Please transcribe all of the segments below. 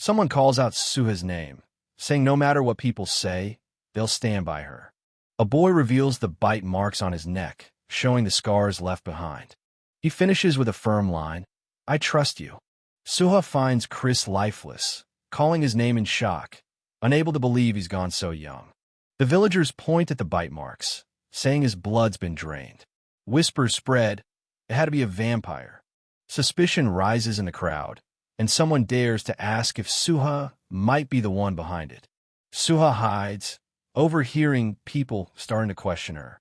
Someone calls out Sooha's name, saying no matter what people say, they'll stand by her. A boy reveals the bite marks on his neck, showing the scars left behind. He finishes with a firm line, "I trust you." Sooha finds Chris lifeless, calling his name in shock, unable to believe he's gone so young. The villagers point at the bite marks, saying his blood's been drained. Whispers spread, it had to be a vampire. Suspicion rises in the crowd, and someone dares to ask if Sooha might be the one behind it. Sooha hides, overhearing people starting to question her.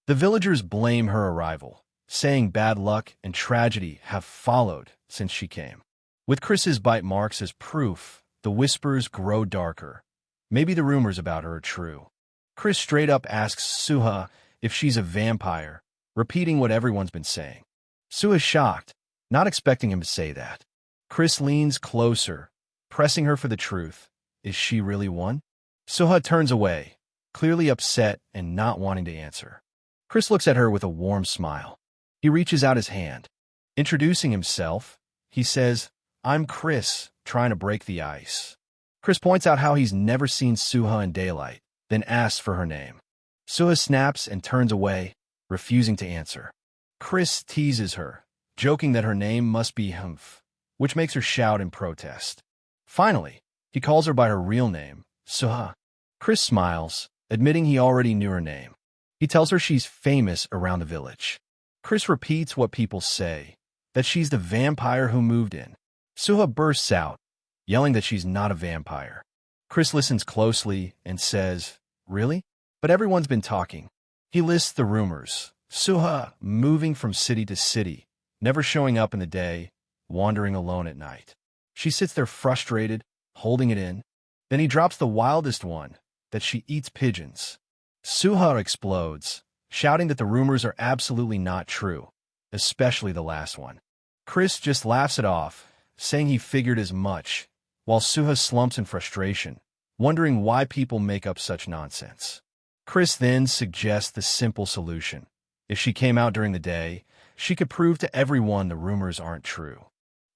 The villagers blame her arrival, saying bad luck and tragedy have followed since she came. With Chris's bite marks as proof, the whispers grow darker. Maybe the rumors about her are true. Chris straight up asks Sooha if she's a vampire, repeating what everyone's been saying. Sooha's shocked, not expecting him to say that. Chris leans closer, pressing her for the truth. Is she really one? Sooha turns away, clearly upset and not wanting to answer. Chris looks at her with a warm smile. He reaches out his hand. Introducing himself, he says, "I'm Chris, trying to break the ice." Chris points out how he's never seen Sooha in daylight, then asks for her name. Sooha snaps and turns away, refusing to answer. Chris teases her, joking that her name must be Humph, which makes her shout in protest. Finally, he calls her by her real name, Sooha. Chris smiles, admitting he already knew her name. He tells her she's famous around the village. Chris repeats what people say, that she's the vampire who moved in. Sooha bursts out, yelling that she's not a vampire. Chris listens closely and says, "Really?" But everyone's been talking. He lists the rumors. Sooha moving from city to city, never showing up in the day, wandering alone at night. She sits there frustrated, holding it in. Then he drops the wildest one, that she eats pigeons. Sooha explodes, shouting that the rumors are absolutely not true, especially the last one. Chris just laughs it off, saying he figured as much, while Sooha slumps in frustration, wondering why people make up such nonsense. Chris then suggests the simple solution. If she came out during the day, she could prove to everyone the rumors aren't true.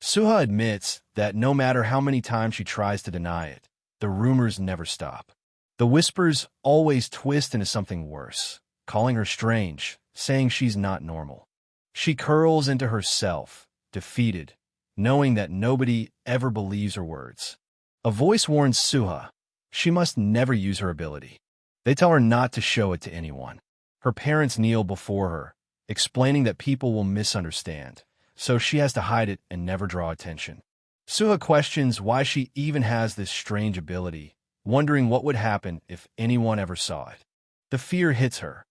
Sooha admits that no matter how many times she tries to deny it, the rumors never stop. The whispers always twist into something worse, calling her strange, saying she's not normal. She curls into herself, defeated, knowing that nobody ever believes her words. A voice warns Sooha she must never use her ability. They tell her not to show it to anyone. Her parents kneel before her, explaining that people will misunderstand, so she has to hide it and never draw attention. Sooha questions why she even has this strange ability, wondering what would happen if anyone ever saw it. The fear hits her.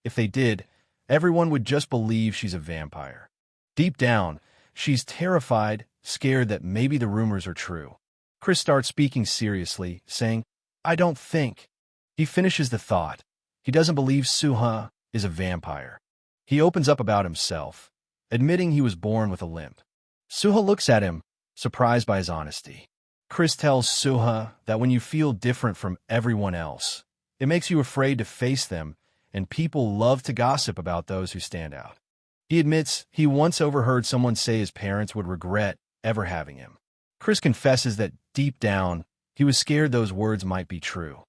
If they did, everyone would just believe she's a vampire. Deep down, she's terrified, scared that maybe the rumors are true. Chris starts speaking seriously, saying, "I don't think." He finishes the thought. He doesn't believe Sooha is a vampire. He opens up about himself, admitting he was born with a limp. Sooha looks at him, surprised by his honesty. Chris tells Sooha that when you feel different from everyone else, it makes you afraid to face them, and people love to gossip about those who stand out. He admits he once overheard someone say his parents would regret ever having him. Chris confesses that deep down, he was scared those words might be true.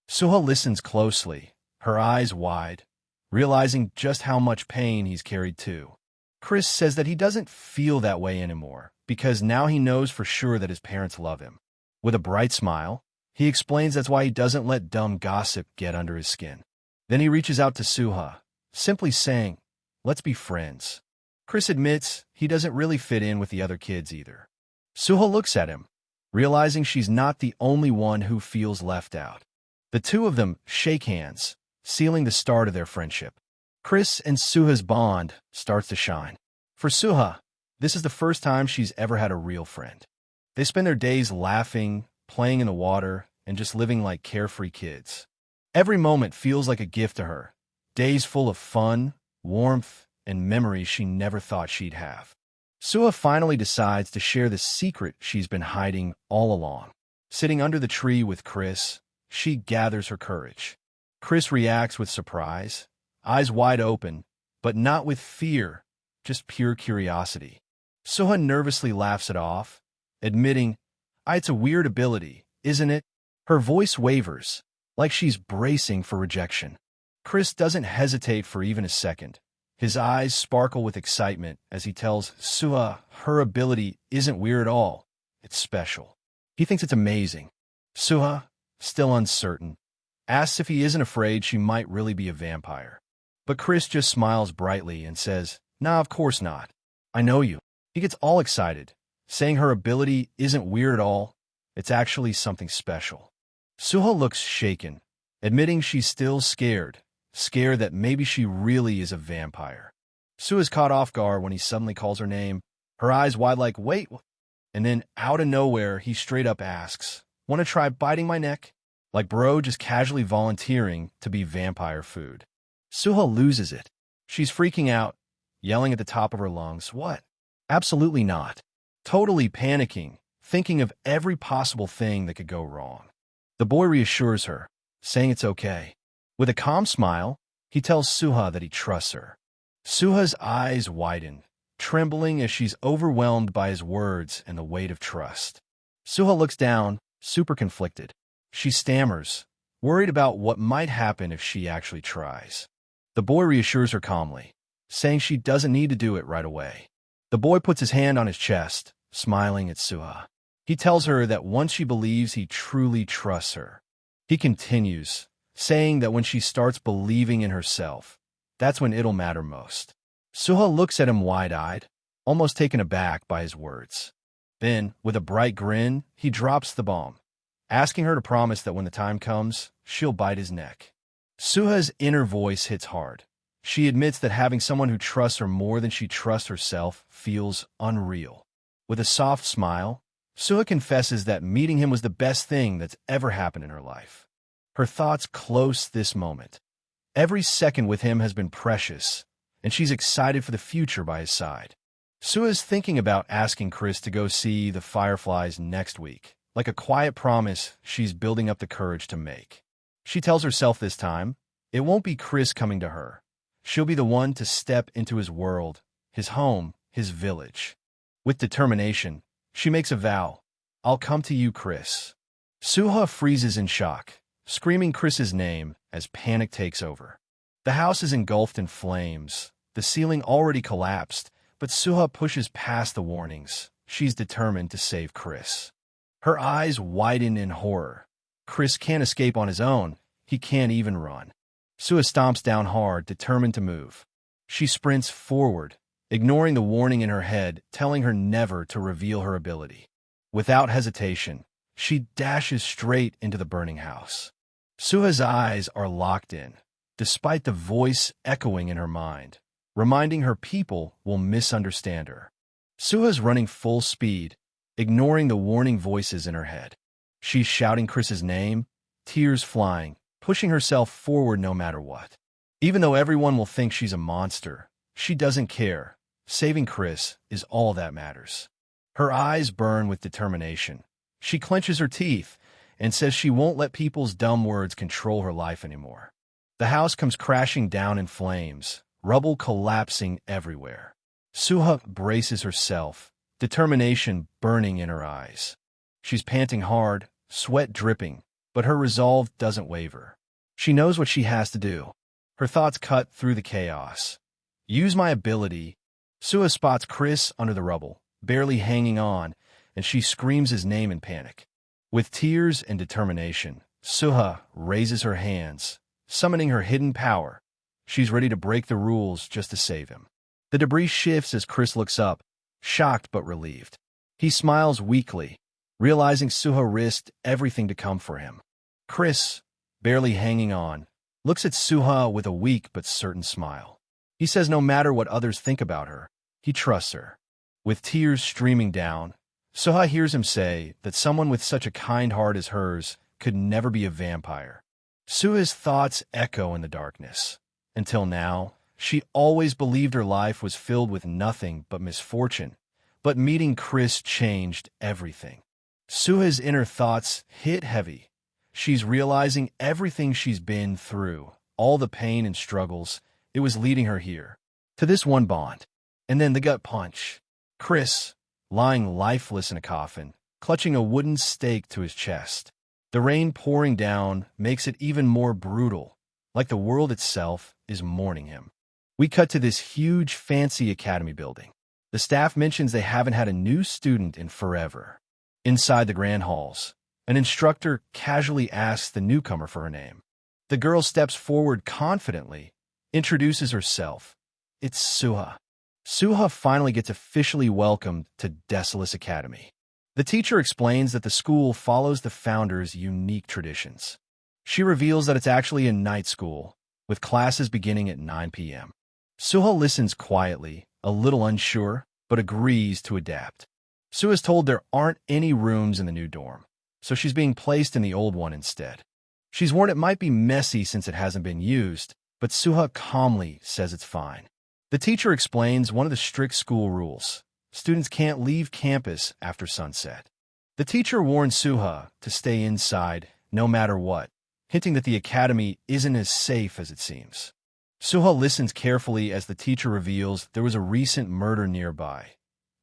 Sooha listens closely, her eyes wide, realizing just how much pain he's carried too. Chris says that he doesn't feel that way anymore, because now he knows for sure that his parents love him. With a bright smile, he explains that's why he doesn't let dumb gossip get under his skin. Then he reaches out to Sooha, simply saying, "Let's be friends." Chris admits he doesn't really fit in with the other kids either. Sooha looks at him, realizing she's not the only one who feels left out. The two of them shake hands, sealing the start of their friendship. Chris and Sooha's bond starts to shine. For Sooha, this is the first time she's ever had a real friend. They spend their days laughing, playing in the water, and just living like carefree kids. Every moment feels like a gift to her, days full of fun, warmth, and memories she never thought she'd have. Sooha finally decides to share the secret she's been hiding all along. Sitting under the tree with Chris, she gathers her courage. Chris reacts with surprise, eyes wide open, but not with fear, just pure curiosity. Sooha nervously laughs it off, admitting, It's a weird ability, isn't it? Her voice wavers, like she's bracing for rejection. Chris doesn't hesitate for even a second. His eyes sparkle with excitement as he tells Sooha her ability isn't weird at all. It's special. He thinks it's amazing. Sooha, still uncertain, asks if he isn't afraid she might really be a vampire. But Chris just smiles brightly and says, "Nah, of course not. I know you." He gets all excited, saying her ability isn't weird at all. It's actually something special. Sooha looks shaken, admitting she's still scared that maybe she really is a vampire. Sooha's caught off guard when he suddenly calls her name, her eyes wide like, "Wait," and then out of nowhere, he straight up asks, "Want to try biting my neck?" Like bro just casually volunteering to be vampire food. Sooha loses it. She's freaking out, yelling at the top of her lungs, "What? Absolutely not." Totally panicking, thinking of every possible thing that could go wrong. The boy reassures her, saying it's okay. With a calm smile, he tells Sooha that he trusts her. Sooha's eyes widen, trembling as she's overwhelmed by his words and the weight of trust. Sooha looks down, super conflicted. She stammers, worried about what might happen if she actually tries. The boy reassures her calmly, saying she doesn't need to do it right away. The boy puts his hand on his chest, smiling at Sooha. He tells her that once she believes he truly trusts her. He continues, saying that when she starts believing in herself, that's when it'll matter most. Sooha looks at him wide-eyed, almost taken aback by his words. Then, with a bright grin, he drops the bomb, asking her to promise that when the time comes, she'll bite his neck. Sooha's inner voice hits hard. She admits that having someone who trusts her more than she trusts herself feels unreal. With a soft smile, Sooha confesses that meeting him was the best thing that's ever happened in her life. Her thoughts close this moment. Every second with him has been precious, and she's excited for the future by his side. Sooha's thinking about asking Chris to go see the Fireflies next week, like a quiet promise she's building up the courage to make. She tells herself this time, it won't be Chris coming to her. She'll be the one to step into his world, his home, his village. With determination, she makes a vow. I'll come to you, Chris. Sooha freezes in shock, screaming Chris's name as panic takes over. The house is engulfed in flames, the ceiling already collapsed, but Sooha pushes past the warnings. She's determined to save Chris. Her eyes widen in horror. Chris can't escape on his own. He can't even run. Sooha stomps down hard, determined to move. She sprints forward, ignoring the warning in her head, telling her never to reveal her ability. Without hesitation, she dashes straight into the burning house. Sooha's eyes are locked in, despite the voice echoing in her mind, reminding her people will misunderstand her. Sooha's running full speed, ignoring the warning voices in her head. She's shouting Chris's name, tears flying, pushing herself forward no matter what. Even though everyone will think she's a monster, she doesn't care. Saving Chris is all that matters. Her eyes burn with determination. She clenches her teeth and says she won't let people's dumb words control her life anymore. The house comes crashing down in flames, rubble collapsing everywhere. Sooha braces herself, determination burning in her eyes. She's panting hard, sweat dripping, but her resolve doesn't waver. She knows what she has to do. Her thoughts cut through the chaos. Use my ability. Sooha spots Chris under the rubble, barely hanging on, and she screams his name in panic. With tears and determination, Sooha raises her hands, summoning her hidden power. She's ready to break the rules just to save him. The debris shifts as Chris looks up, shocked but relieved. He smiles weakly, realizing Sooha risked everything to come for him. Chris, barely hanging on, looks at Sooha with a weak but certain smile. He says no matter what others think about her, he trusts her. With tears streaming down, Sooha hears him say that someone with such a kind heart as hers could never be a vampire. Sooha's thoughts echo in the darkness. Until now, she always believed her life was filled with nothing but misfortune, but meeting Chris changed everything. Sooha's inner thoughts hit heavy. She's realizing everything she's been through, all the pain and struggles, it was leading her here, to this one bond. And then the gut punch. Chris, lying lifeless in a coffin, clutching a wooden stake to his chest. The rain pouring down makes it even more brutal, like the world itself is mourning him. We cut to this huge, fancy academy building. The staff mentions they haven't had a new student in forever. Inside the grand halls, an instructor casually asks the newcomer for her name. The girl steps forward confidently, introduces herself. It's Sooha. Sooha finally gets officially welcomed to Desolus Academy. The teacher explains that the school follows the founder's unique traditions. She reveals that it's actually a night school, with classes beginning at 9 p.m. Sooha listens quietly, a little unsure, but agrees to adapt. Sooha is told there aren't any rooms in the new dorm, so she's being placed in the old one instead. She's warned it might be messy since it hasn't been used, but Sooha calmly says it's fine. The teacher explains one of the strict school rules. Students can't leave campus after sunset. The teacher warns Sooha to stay inside no matter what, hinting that the academy isn't as safe as it seems. Sooha listens carefully as the teacher reveals there was a recent murder nearby.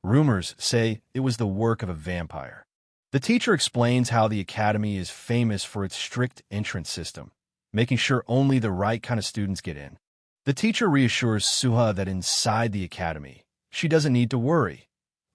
Rumors say it was the work of a vampire. The teacher explains how the academy is famous for its strict entrance system, making sure only the right kind of students get in. The teacher reassures Sooha that inside the academy, she doesn't need to worry.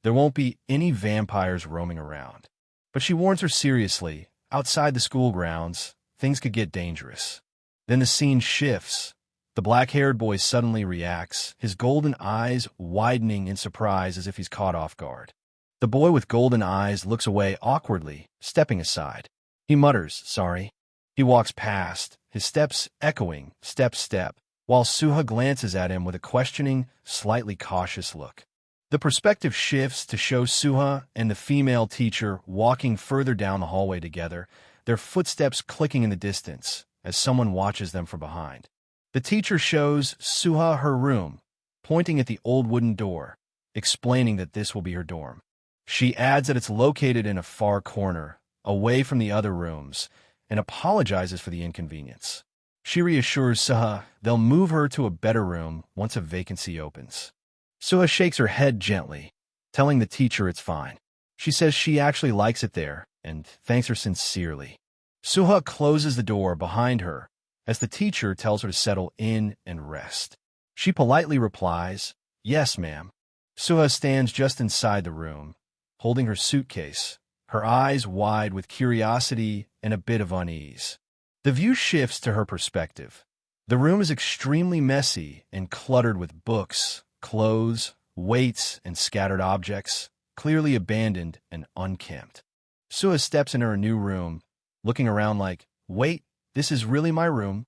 There won't be any vampires roaming around. But she warns her seriously, outside the school grounds, things could get dangerous. Then the scene shifts. The black-haired boy suddenly reacts, his golden eyes widening in surprise as if he's caught off guard. The boy with golden eyes looks away awkwardly, stepping aside. He mutters, "Sorry." He walks past, his steps echoing, step, step, while Sooha glances at him with a questioning, slightly cautious look. The perspective shifts to show Sooha and the female teacher walking further down the hallway together, their footsteps clicking in the distance as someone watches them from behind. The teacher shows Sooha her room, pointing at the old wooden door, explaining that this will be her dorm. She adds that it's located in a far corner, away from the other rooms, and apologizes for the inconvenience. She reassures Sooha they'll move her to a better room once a vacancy opens. Sooha shakes her head gently, telling the teacher it's fine. She says she actually likes it there and thanks her sincerely. Sooha closes the door behind her as the teacher tells her to settle in and rest. She politely replies, "Yes, ma'am." Sooha stands just inside the room, holding her suitcase, her eyes wide with curiosity and a bit of unease. The view shifts to her perspective. The room is extremely messy and cluttered with books, clothes, weights, and scattered objects, clearly abandoned and unkempt. Sooha steps into her new room, looking around like, "Wait, this is really my room?"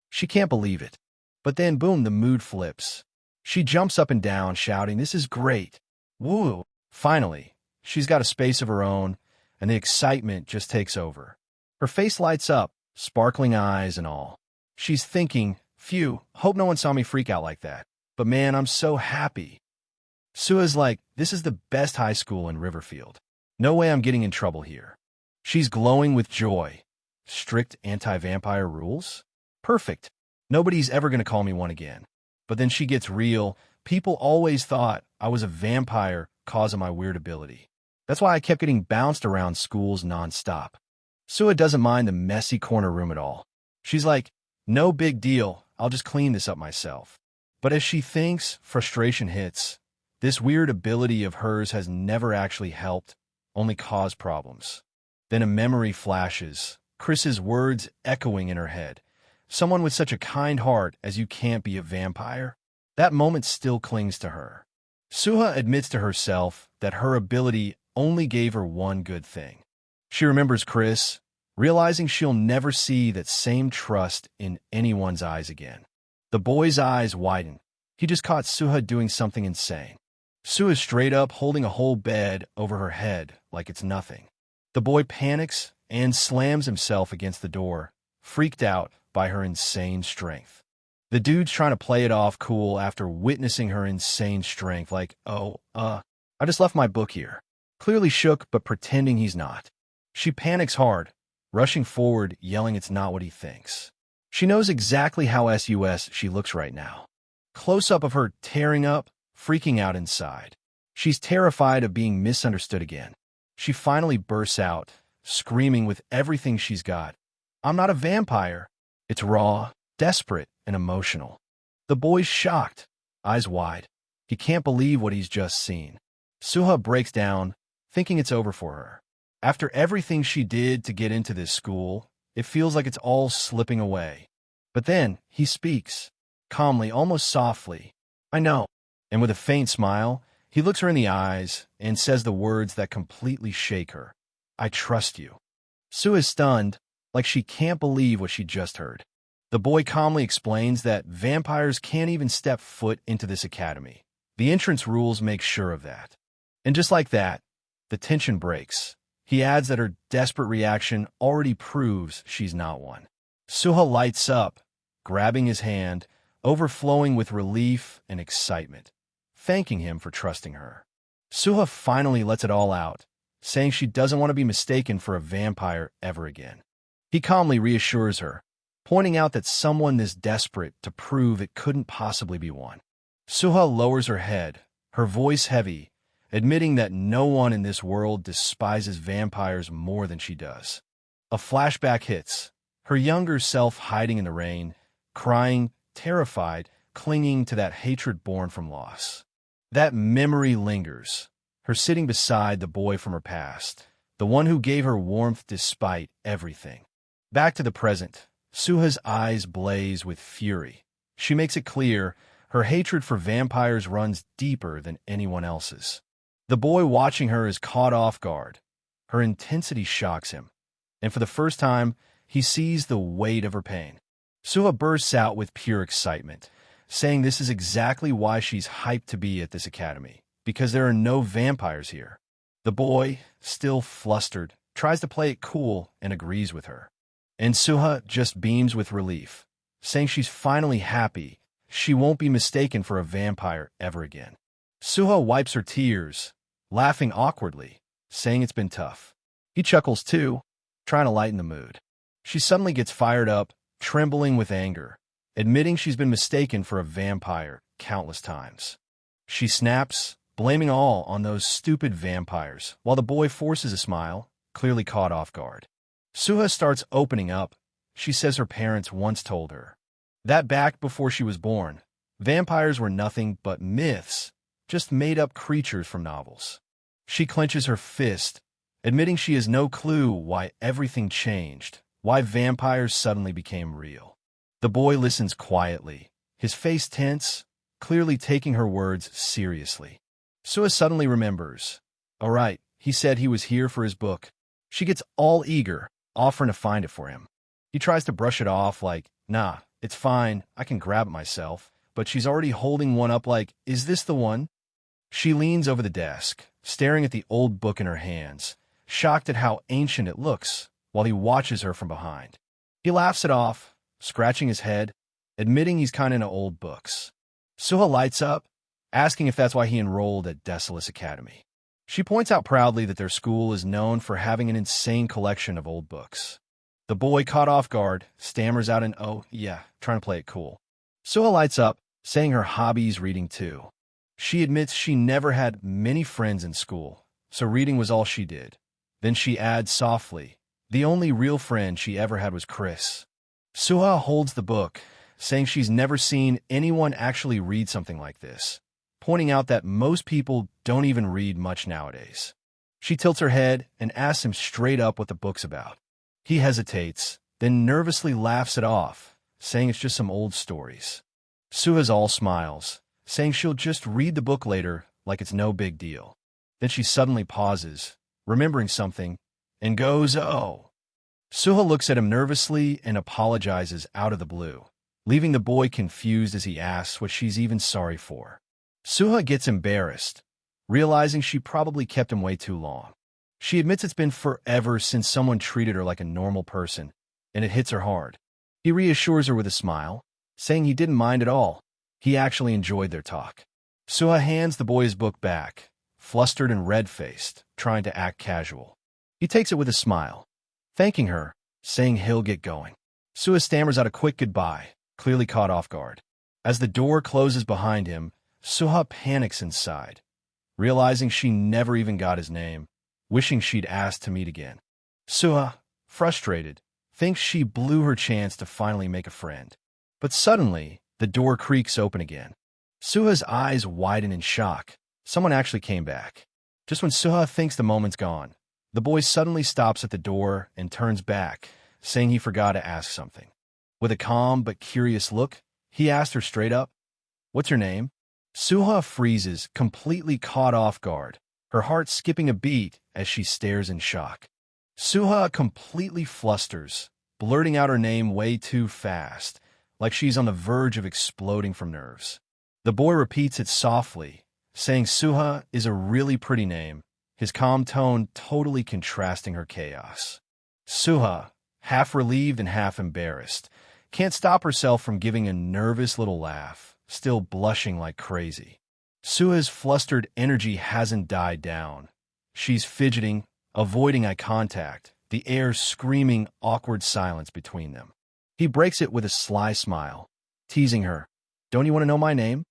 She can't believe it. But then, boom, the mood flips. She jumps up and down, shouting, "This is great! Woo!" Finally, she's got a space of her own, and the excitement just takes over. Her face lights up, sparkling eyes and all. She's thinking, "Phew, hope no one saw me freak out like that. But man, I'm so happy." Sooha's like, "This is the best high school in Riverfield. No way I'm getting in trouble here." She's glowing with joy. Strict anti-vampire rules? Perfect. Nobody's ever going to call me one again. But then she gets real. People always thought I was a vampire cause of my weird ability. That's why I kept getting bounced around schools nonstop. Sooha doesn't mind the messy corner room at all. She's like, "No big deal, I'll just clean this up myself." But as she thinks, frustration hits. This weird ability of hers has never actually helped, only caused problems. Then a memory flashes, Chris's words echoing in her head. "Someone with such a kind heart as you can't be a vampire?" That moment still clings to her. Sooha admits to herself that her ability only gave her one good thing. She remembers Chris, realizing she'll never see that same trust in anyone's eyes again. The boy's eyes widen. He just caught Sooha doing something insane. Sooha's straight up holding a whole bed over her head like it's nothing. The boy panics and slams himself against the door, freaked out by her insane strength. The dude's trying to play it off cool after witnessing her insane strength, like, I just left my book here." Clearly shook, but pretending he's not. She panics hard, rushing forward, yelling it's not what he thinks. She knows exactly how sus she looks right now. Close-up of her tearing up, freaking out inside. She's terrified of being misunderstood again. She finally bursts out, screaming with everything she's got. "I'm not a vampire." It's raw, desperate, and emotional. The boy's shocked, eyes wide. He can't believe what he's just seen. Sooha breaks down, thinking it's over for her. After everything she did to get into this school, it feels like it's all slipping away. But then, he speaks, calmly, almost softly. "I know." And with a faint smile, he looks her in the eyes and says the words that completely shake her. "I trust you." Sue is stunned, like she can't believe what she just heard. The boy calmly explains that vampires can't even step foot into this academy. The entrance rules make sure of that. And just like that, the tension breaks. He adds that her desperate reaction already proves she's not one. Sooha lights up, grabbing his hand, overflowing with relief and excitement, thanking him for trusting her. Sooha finally lets it all out, saying she doesn't want to be mistaken for a vampire ever again. He calmly reassures her, pointing out that someone this desperate to prove it couldn't possibly be one. Sooha lowers her head, her voice heavy, admitting that no one in this world despises vampires more than she does. A flashback hits, her younger self hiding in the rain, crying, terrified, clinging to that hatred born from loss. That memory lingers, her sitting beside the boy from her past, the one who gave her warmth despite everything. Back to the present, Sooha's eyes blaze with fury. She makes it clear her hatred for vampires runs deeper than anyone else's. The boy watching her is caught off guard. Her intensity shocks him, and for the first time, he sees the weight of her pain. Sooha bursts out with pure excitement, saying this is exactly why she's hyped to be at this academy, because there are no vampires here. The boy, still flustered, tries to play it cool and agrees with her. And Sooha just beams with relief, saying she's finally happy she won't be mistaken for a vampire ever again. Sooha wipes her tears, laughing awkwardly, saying it's been tough. He chuckles too, trying to lighten the mood. She suddenly gets fired up, trembling with anger, admitting she's been mistaken for a vampire countless times. She snaps, blaming all on those stupid vampires, while the boy forces a smile, clearly caught off guard. Sooha starts opening up. She says her parents once told her that back before she was born, vampires were nothing but myths, just made-up creatures from novels. She clenches her fist, admitting she has no clue why everything changed, why vampires suddenly became real. The boy listens quietly, his face tense, clearly taking her words seriously. Sooha suddenly remembers. "All right, he said he was here for his book." She gets all eager, offering to find it for him. He tries to brush it off like, "Nah, it's fine, I can grab it myself." But she's already holding one up like, "Is this the one?" She leans over the desk, staring at the old book in her hands, shocked at how ancient it looks, while he watches her from behind. He laughs it off, scratching his head, admitting he's kind of into old books. Sooha lights up, asking if that's why he enrolled at Desolus Academy. She points out proudly that their school is known for having an insane collection of old books. The boy, caught off guard, stammers out an "oh, yeah," trying to play it cool. Sooha lights up, saying her hobby's reading too. She admits she never had many friends in school, so reading was all she did. Then she adds softly, the only real friend she ever had was Chris. Sooha holds the book, saying she's never seen anyone actually read something like this, pointing out that most people don't even read much nowadays. She tilts her head and asks him straight up what the book's about. He hesitates, then nervously laughs it off, saying it's just some old stories. Sooha's all smiles, saying she'll just read the book later like it's no big deal. Then she suddenly pauses, remembering something, and goes, "Oh." Sooha looks at him nervously and apologizes out of the blue, leaving the boy confused as he asks what she's even sorry for. Sooha gets embarrassed, realizing she probably kept him way too long. She admits it's been forever since someone treated her like a normal person, and it hits her hard. He reassures her with a smile, saying he didn't mind at all. He actually enjoyed their talk. Sooha hands the boy his book back, flustered and red-faced, trying to act casual. He takes it with a smile, thanking her, saying he'll get going. Sooha stammers out a quick goodbye, clearly caught off guard. As the door closes behind him, Sooha panics inside, realizing she never even got his name. wishing she'd asked to meet again. Sooha, frustrated, thinks she blew her chance to finally make a friend. But suddenly, the door creaks open again. Sooha's eyes widen in shock. Someone actually came back. Just when Sooha thinks the moment's gone, the boy suddenly stops at the door and turns back, saying he forgot to ask something. With a calm but curious look, he asked her straight up, "What's your name?" Sooha freezes, completely caught off guard, her heart skipping a beat as she stares in shock. Sooha completely flusters, blurting out her name way too fast, like she's on the verge of exploding from nerves. The boy repeats it softly, saying Sooha is a really pretty name, his calm tone totally contrasting her chaos. Sooha, half relieved and half embarrassed, can't stop herself from giving a nervous little laugh, still blushing like crazy. Sooha's flustered energy hasn't died down. She's fidgeting, avoiding eye contact, the air screaming awkward silence between them. He breaks it with a sly smile, teasing her. "Don't you want to know my name?"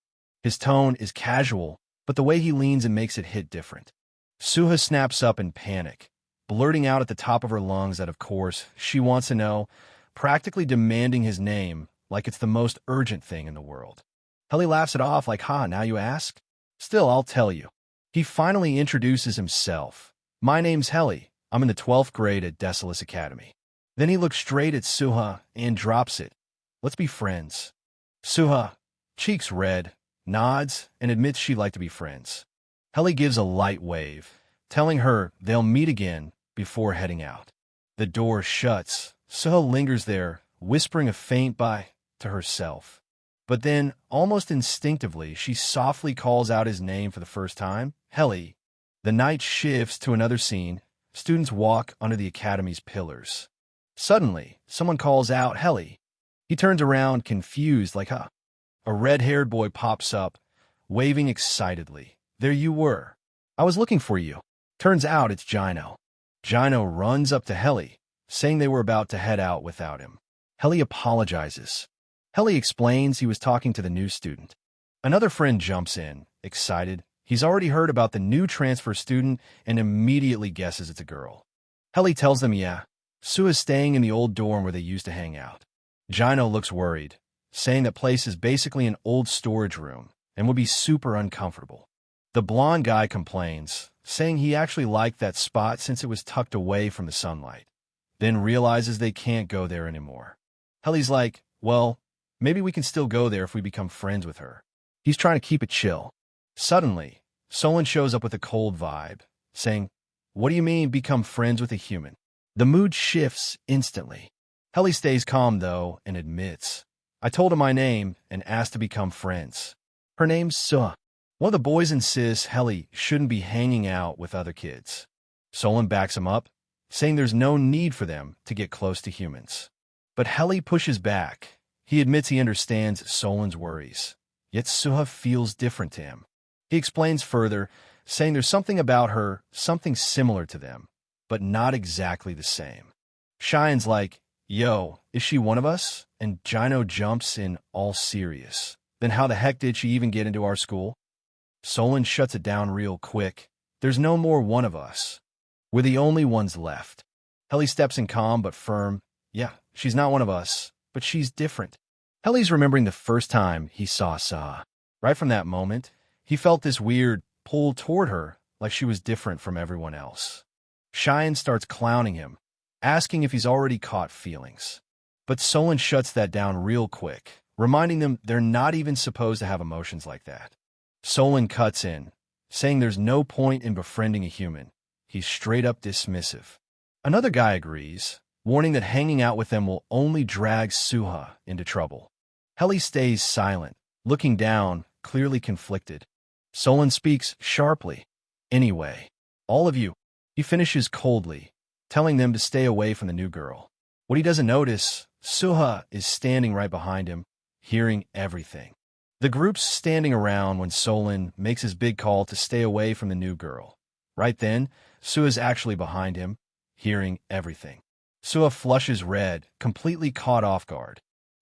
His tone is casual, but the way he leans and makes it hit different. Sooha snaps up in panic, blurting out at the top of her lungs that, of course, she wants to know, practically demanding his name like it's the most urgent thing in the world. Helly laughs it off like, "Ha, now you ask? Still, I'll tell you." He finally introduces himself. "My name's Helly. I'm in the 12th grade at Desolus Academy." Then he looks straight at Sooha and drops it. "Let's be friends." Sooha, cheeks red, nods and admits she'd like to be friends. Helly gives a light wave, telling her they'll meet again before heading out. The door shuts. Sooha lingers there, whispering a faint bye to herself. But then, almost instinctively, she softly calls out his name for the first time, "Helly." The night shifts to another scene. Students walk under the academy's pillars. Suddenly, someone calls out, "Helly." He turns around, confused, like, huh? A red-haired boy pops up, waving excitedly. "There you were. I was looking for you." Turns out it's Gino. Gino runs up to Helly, saying they were about to head out without him. Helly apologizes. Helly explains he was talking to the new student. Another friend jumps in, excited. He's already heard about the new transfer student and immediately guesses it's a girl. Helly tells them, yeah, Sooha's staying in the old dorm where they used to hang out. Gino looks worried, saying that place is basically an old storage room and would be super uncomfortable. The blonde guy complains, saying he actually liked that spot since it was tucked away from the sunlight, then realizes they can't go there anymore. Helly's like, well, maybe we can still go there if we become friends with her. He's trying to keep it chill. Suddenly, Solon shows up with a cold vibe, saying, "What do you mean become friends with a human?" The mood shifts instantly. Helly stays calm, though, and admits, "I told her my name and asked to become friends. Her name's Sooha." One of the boys insists Helly shouldn't be hanging out with other kids. Solon backs him up, saying there's no need for them to get close to humans. But Helly pushes back. He admits he understands Solon's worries, yet Sooha feels different to him. He explains further, saying there's something about her, something similar to them, but not exactly the same. Cheyenne's like, "Yo, is she one of us?" And Gino jumps in all serious. "Then how the heck did she even get into our school?" Solon shuts it down real quick. "There's no more one of us. We're the only ones left." Helly steps in calm but firm. "Yeah, she's not one of us, but she's different." Helly's remembering the first time he saw Sooha. Right from that moment, he felt this weird pull toward her, like she was different from everyone else. Cheyenne starts clowning him, asking if he's already caught feelings. But Solon shuts that down real quick, reminding them they're not even supposed to have emotions like that. Solon cuts in, saying there's no point in befriending a human. He's straight up dismissive. Another guy agrees, warning that hanging out with them will only drag Sooha into trouble. Helly stays silent, looking down, clearly conflicted. Solon speaks sharply. "Anyway, all of you," he finishes coldly, telling them to stay away from the new girl. What he doesn't notice, Sooha is standing right behind him, hearing everything. The group's standing around when Solon makes his big call to stay away from the new girl. Right then, Sooha's actually behind him, hearing everything. Sooha flushes red, completely caught off guard.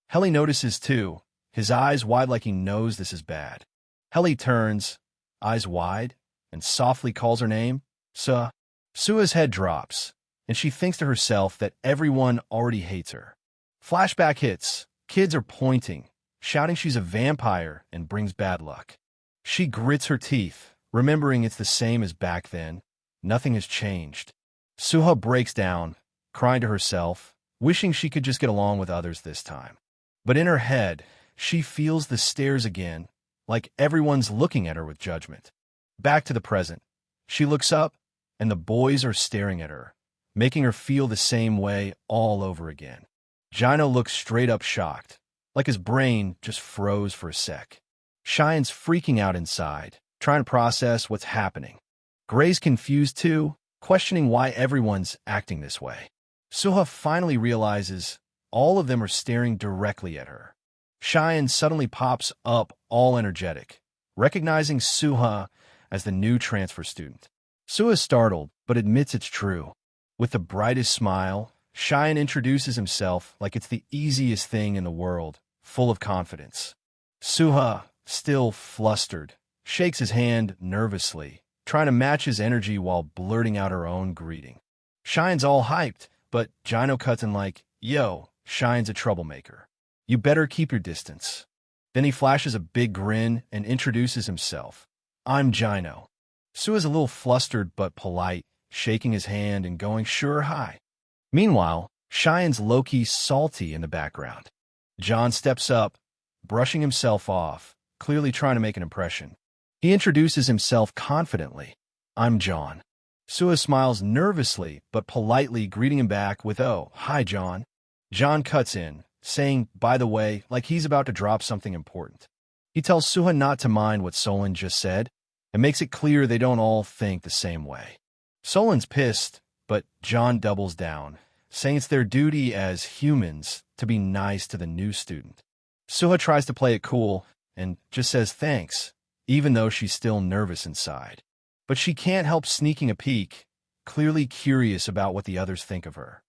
Helly notices too, his eyes wide like he knows this is bad. Helly turns, eyes wide, and softly calls her name, "Sooha." Sua's head drops, and she thinks to herself that everyone already hates her. Flashback hits. Kids are pointing, shouting she's a vampire and brings bad luck. She grits her teeth, remembering it's the same as back then. Nothing has changed. Sooha breaks down, crying to herself, wishing she could just get along with others this time. But in her head, she feels the stares again, like everyone's looking at her with judgment. Back to the present. She looks up, and the boys are staring at her, making her feel the same way all over again. Gino looks straight up shocked, like his brain just froze for a sec. Cheyenne's freaking out inside, trying to process what's happening. Gray's confused too, questioning why everyone's acting this way. Sooha finally realizes all of them are staring directly at her. Cheyenne suddenly pops up all energetic, recognizing Sooha as the new transfer student. Sooha's startled, but admits it's true. With the brightest smile, Cheyenne introduces himself like it's the easiest thing in the world, full of confidence. Sooha, still flustered, shakes his hand nervously, trying to match his energy while blurting out her own greeting. Cheyenne's all hyped, but Gino cuts in like, "Yo, Cheyenne's a troublemaker. You better keep your distance." Then he flashes a big grin and introduces himself. "I'm Gino." Sooha's a little flustered but polite, shaking his hand and going, "Sure, hi." Meanwhile, Cheyenne's low-key salty in the background. John steps up, brushing himself off, clearly trying to make an impression. He introduces himself confidently. "I'm John." Sooha smiles nervously but politely, greeting him back with, "Oh, hi, John." John cuts in, saying, "By the way," like he's about to drop something important. He tells Sooha not to mind what Solon just said, and makes it clear they don't all think the same way. Solon's pissed, but John doubles down, saying it's their duty as humans to be nice to the new student. Sooha tries to play it cool and just says thanks, even though she's still nervous inside. But she can't help sneaking a peek, clearly curious about what the others think of her.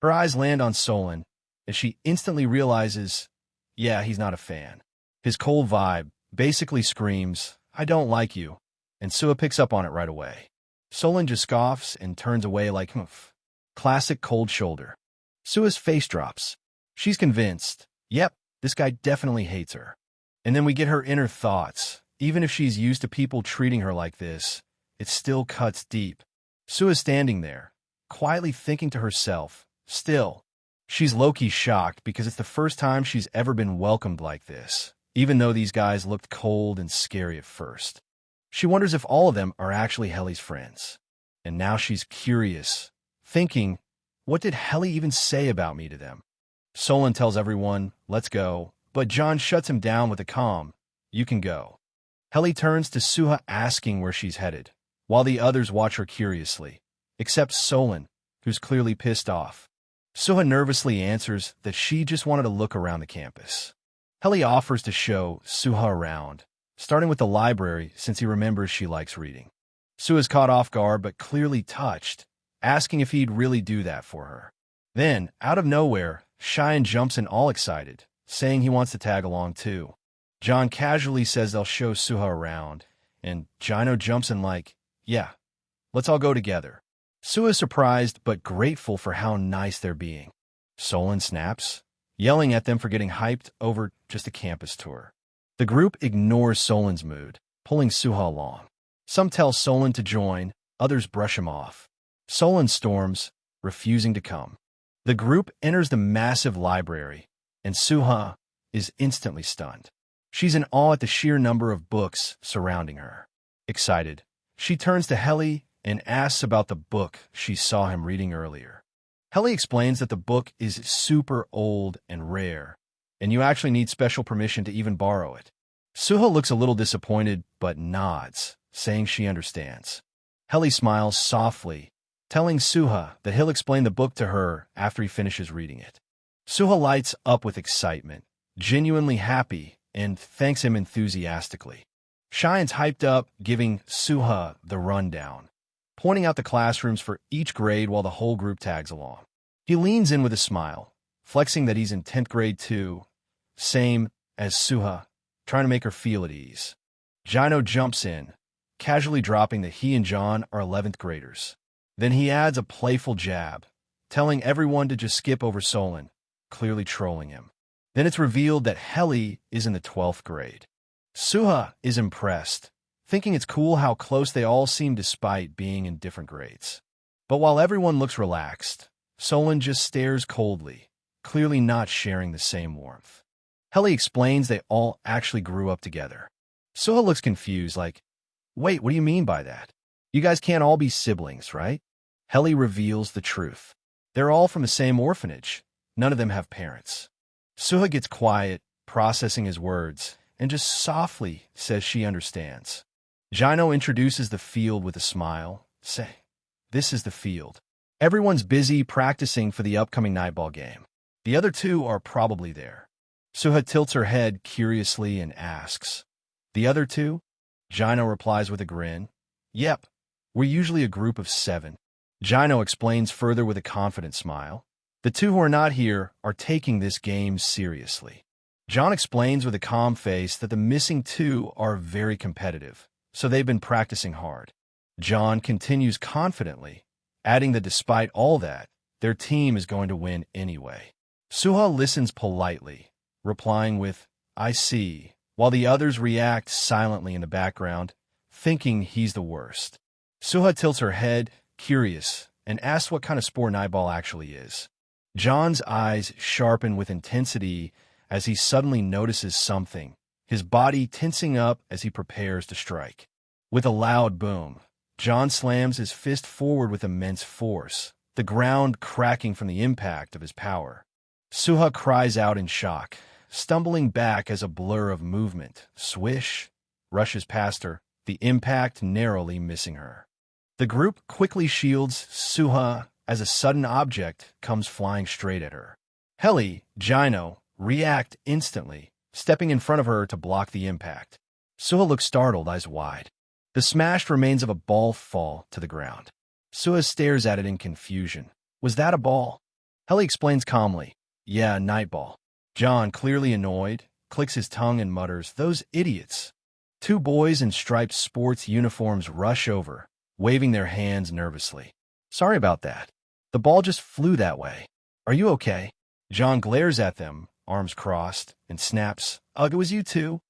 Her eyes land on Solon, and she instantly realizes, yeah, he's not a fan. His cold vibe basically screams, "I don't like you," and Sooha picks up on it right away. Solon just scoffs and turns away like, "Humph." Classic cold shoulder. Sooha's face drops. She's convinced, yep, this guy definitely hates her. And then we get her inner thoughts. Even if she's used to people treating her like this, it still cuts deep. Sooha's standing there, quietly thinking to herself, still. She's low-key shocked because it's the first time she's ever been welcomed like this, even though these guys looked cold and scary at first. She wonders if all of them are actually Helly's friends. And now she's curious, thinking, what did Helly even say about me to them? Solon tells everyone, "Let's go," but John shuts him down with a calm, "You can go." Helly turns to Sooha asking where she's headed, while the others watch her curiously, except Solon, who's clearly pissed off. Sooha nervously answers that she just wanted to look around the campus. Helly offers to show Sooha around, starting with the library since he remembers she likes reading. Sooha's caught off guard but clearly touched, asking if he'd really do that for her. Then, out of nowhere, Cheyenne jumps in all excited, saying he wants to tag along too. John casually says they'll show Sooha around, and Gino jumps in like, "Yeah, let's all go together." Sooha's surprised but grateful for how nice they're being. Solon snaps, yelling at them for getting hyped over just a campus tour. The group ignores Solon's mood, pulling Sooha along. Some tell Solon to join, others brush him off. Solon storms, refusing to come. The group enters the massive library, and Sooha is instantly stunned. She's in awe at the sheer number of books surrounding her. Excited, she turns to Helly and asks about the book she saw him reading earlier. Helly explains that the book is super old and rare, and you actually need special permission to even borrow it. Sooha looks a little disappointed but nods, saying she understands. Helly smiles softly, telling Sooha that he'll explain the book to her after he finishes reading it. Sooha lights up with excitement, genuinely happy, and thanks him enthusiastically. Cheyenne's hyped up, giving Sooha the rundown, pointing out the classrooms for each grade while the whole group tags along. He leans in with a smile, flexing that he's in 10th grade too, same as Sooha, trying to make her feel at ease. Gino jumps in, casually dropping that he and John are 11th graders. Then he adds a playful jab, telling everyone to just skip over Solon, clearly trolling him. Then it's revealed that Heli is in the 12th grade. Sooha is impressed, thinking it's cool how close they all seem despite being in different grades. But while everyone looks relaxed, Solon just stares coldly, clearly not sharing the same warmth. Heli explains they all actually grew up together. Sooha looks confused, like, wait, what do you mean by that? You guys can't all be siblings, right? Heli reveals the truth. They're all from the same orphanage. None of them have parents. Sooha gets quiet, processing his words, and just softly says she understands. Jino introduces the field with a smile, saying, "This is the field. Everyone's busy practicing for the upcoming nightball game. The other two are probably there." Sooha tilts her head curiously and asks, "The other two?" Jino replies with a grin, "Yep, we're usually a group of 7. Jino explains further with a confident smile, "The two who are not here are taking this game seriously." John explains with a calm face that the missing 2 are very competitive, so they've been practicing hard. John continues confidently, adding that despite all that, their team is going to win anyway. Sooha listens politely, replying with, "I see," while the others react silently in the background, thinking he's the worst. Sooha tilts her head, curious, and asks what kind of sport nightball actually is. John's eyes sharpen with intensity as he suddenly notices something, his body tensing up as he prepares to strike. With a loud boom, John slams his fist forward with immense force, the ground cracking from the impact of his power. Sooha cries out in shock, stumbling back as a blur of movement, swish, rushes past her, the impact narrowly missing her. The group quickly shields Sooha as a sudden object comes flying straight at her. Heli, Jino, react instantly, stepping in front of her to block the impact. Sooha looks startled, eyes wide. The smashed remains of a ball fall to the ground. Sooha stares at it in confusion. Was that a ball? Heli explains calmly, "Yeah, a night ball." John, clearly annoyed, clicks his tongue and mutters, "Those idiots." 2 boys in striped sports uniforms rush over, waving their hands nervously. "Sorry about that. The ball just flew that way. Are you okay?" John glares at them, arms crossed, and snaps, "Ugh, it was you too."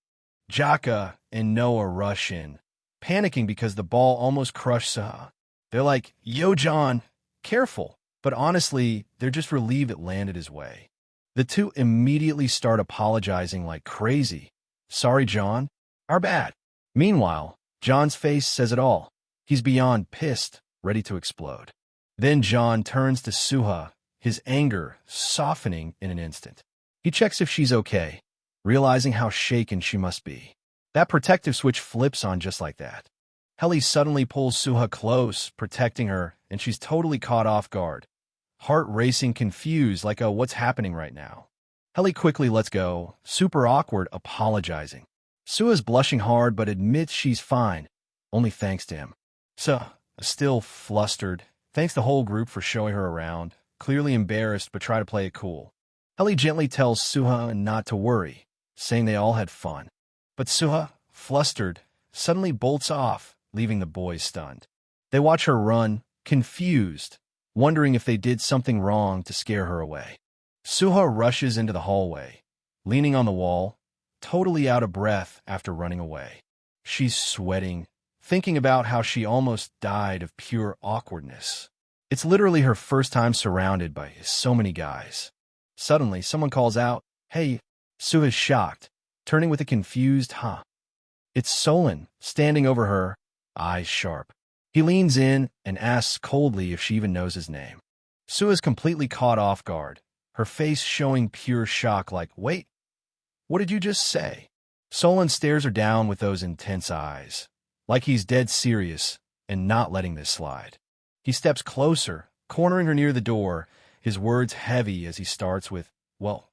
Jaka and Noah rush in, panicking because the ball almost crushed Sooha. They're like, "Yo, John, careful." But honestly, they're just relieved it landed his way. The 2 immediately start apologizing like crazy. "Sorry, John. Our bad." Meanwhile, John's face says it all. He's beyond pissed, ready to explode. Then John turns to Sooha, his anger softening in an instant. He checks if she's okay, realizing how shaken she must be. That protective switch flips on just like that. Heli suddenly pulls Sooha close, protecting her, and she's totally caught off guard. Heart racing, confused, like a "what's happening right now?" Heli quickly lets go, super awkward, apologizing. Sooha's blushing hard but admits she's fine, only thanks to him. So, still flustered, thanks the whole group for showing her around, clearly embarrassed but try to play it cool. Heli gently tells Sooha not to worry, saying they all had fun. But Sooha, flustered, suddenly bolts off, leaving the boys stunned. They watch her run, confused, wondering if they did something wrong to scare her away. Sooha rushes into the hallway, leaning on the wall, totally out of breath after running away. She's sweating, thinking about how she almost died of pure awkwardness. It's literally her first time surrounded by so many guys. Suddenly, someone calls out, "Hey!" Sooha's shocked, turning with a confused, "Huh?" It's Solon, standing over her, eyes sharp. He leans in and asks coldly if she even knows his name. Sooha's completely caught off guard, her face showing pure shock like, "Wait, what did you just say?" Solon stares her down with those intense eyes, like he's dead serious and not letting this slide. He steps closer, cornering her near the door, his words heavy as he starts with, "Well."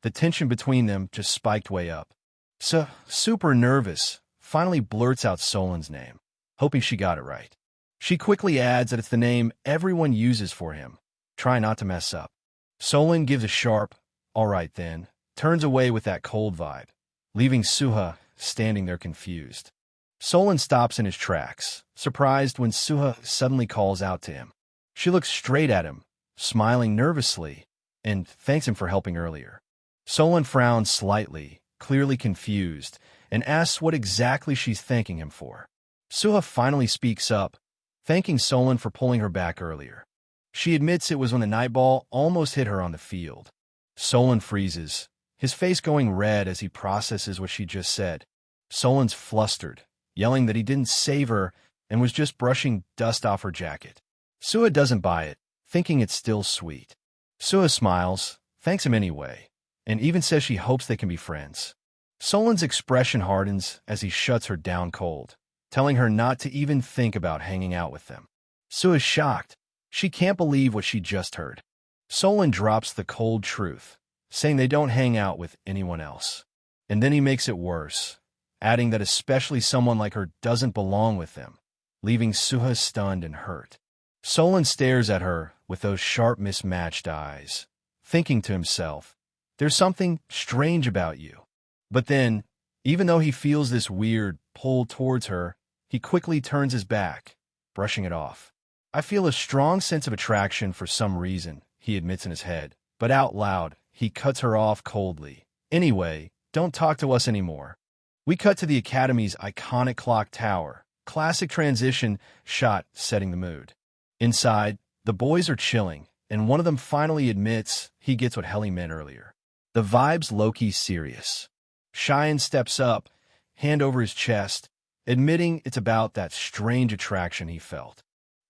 The tension between them just spiked way up. So, super nervous, finally blurts out Solon's name, hoping she got it right. She quickly adds that it's the name everyone uses for him. Try not to mess up. Solon gives a sharp, "All right then," turns away with that cold vibe, leaving Sooha standing there confused. Solon stops in his tracks, surprised when Sooha suddenly calls out to him. She looks straight at him, smiling nervously, and thanks him for helping earlier. Solon frowns slightly, clearly confused, and asks what exactly she's thanking him for. Sooha finally speaks up, thanking Solon for pulling her back earlier. She admits it was when the night ball almost hit her on the field. Solon freezes, his face going red as he processes what she just said. Solon's flustered, yelling that he didn't save her and was just brushing dust off her jacket. Sooha doesn't buy it, thinking it's still sweet. Sooha smiles, thanks him anyway, and even says she hopes they can be friends. Solon's expression hardens as he shuts her down cold, telling her not to even think about hanging out with them. Sooha's shocked. She can't believe what she just heard. Solon drops the cold truth, saying they don't hang out with anyone else. And then he makes it worse, adding that especially someone like her doesn't belong with them, leaving Sooha stunned and hurt. Solon stares at her with those sharp mismatched eyes, thinking to himself, "There's something strange about you." But then, even though he feels this weird pull towards her, he quickly turns his back, brushing it off. "I feel a strong sense of attraction for some reason," he admits in his head, but out loud, he cuts her off coldly. "Anyway, don't talk to us anymore." We cut to the Academy's iconic clock tower, classic transition shot setting the mood. Inside, the boys are chilling, and one of them finally admits he gets what Helly meant earlier. The vibe's low-key serious. Cheyenne steps up, hand over his chest, admitting it's about that strange attraction he felt.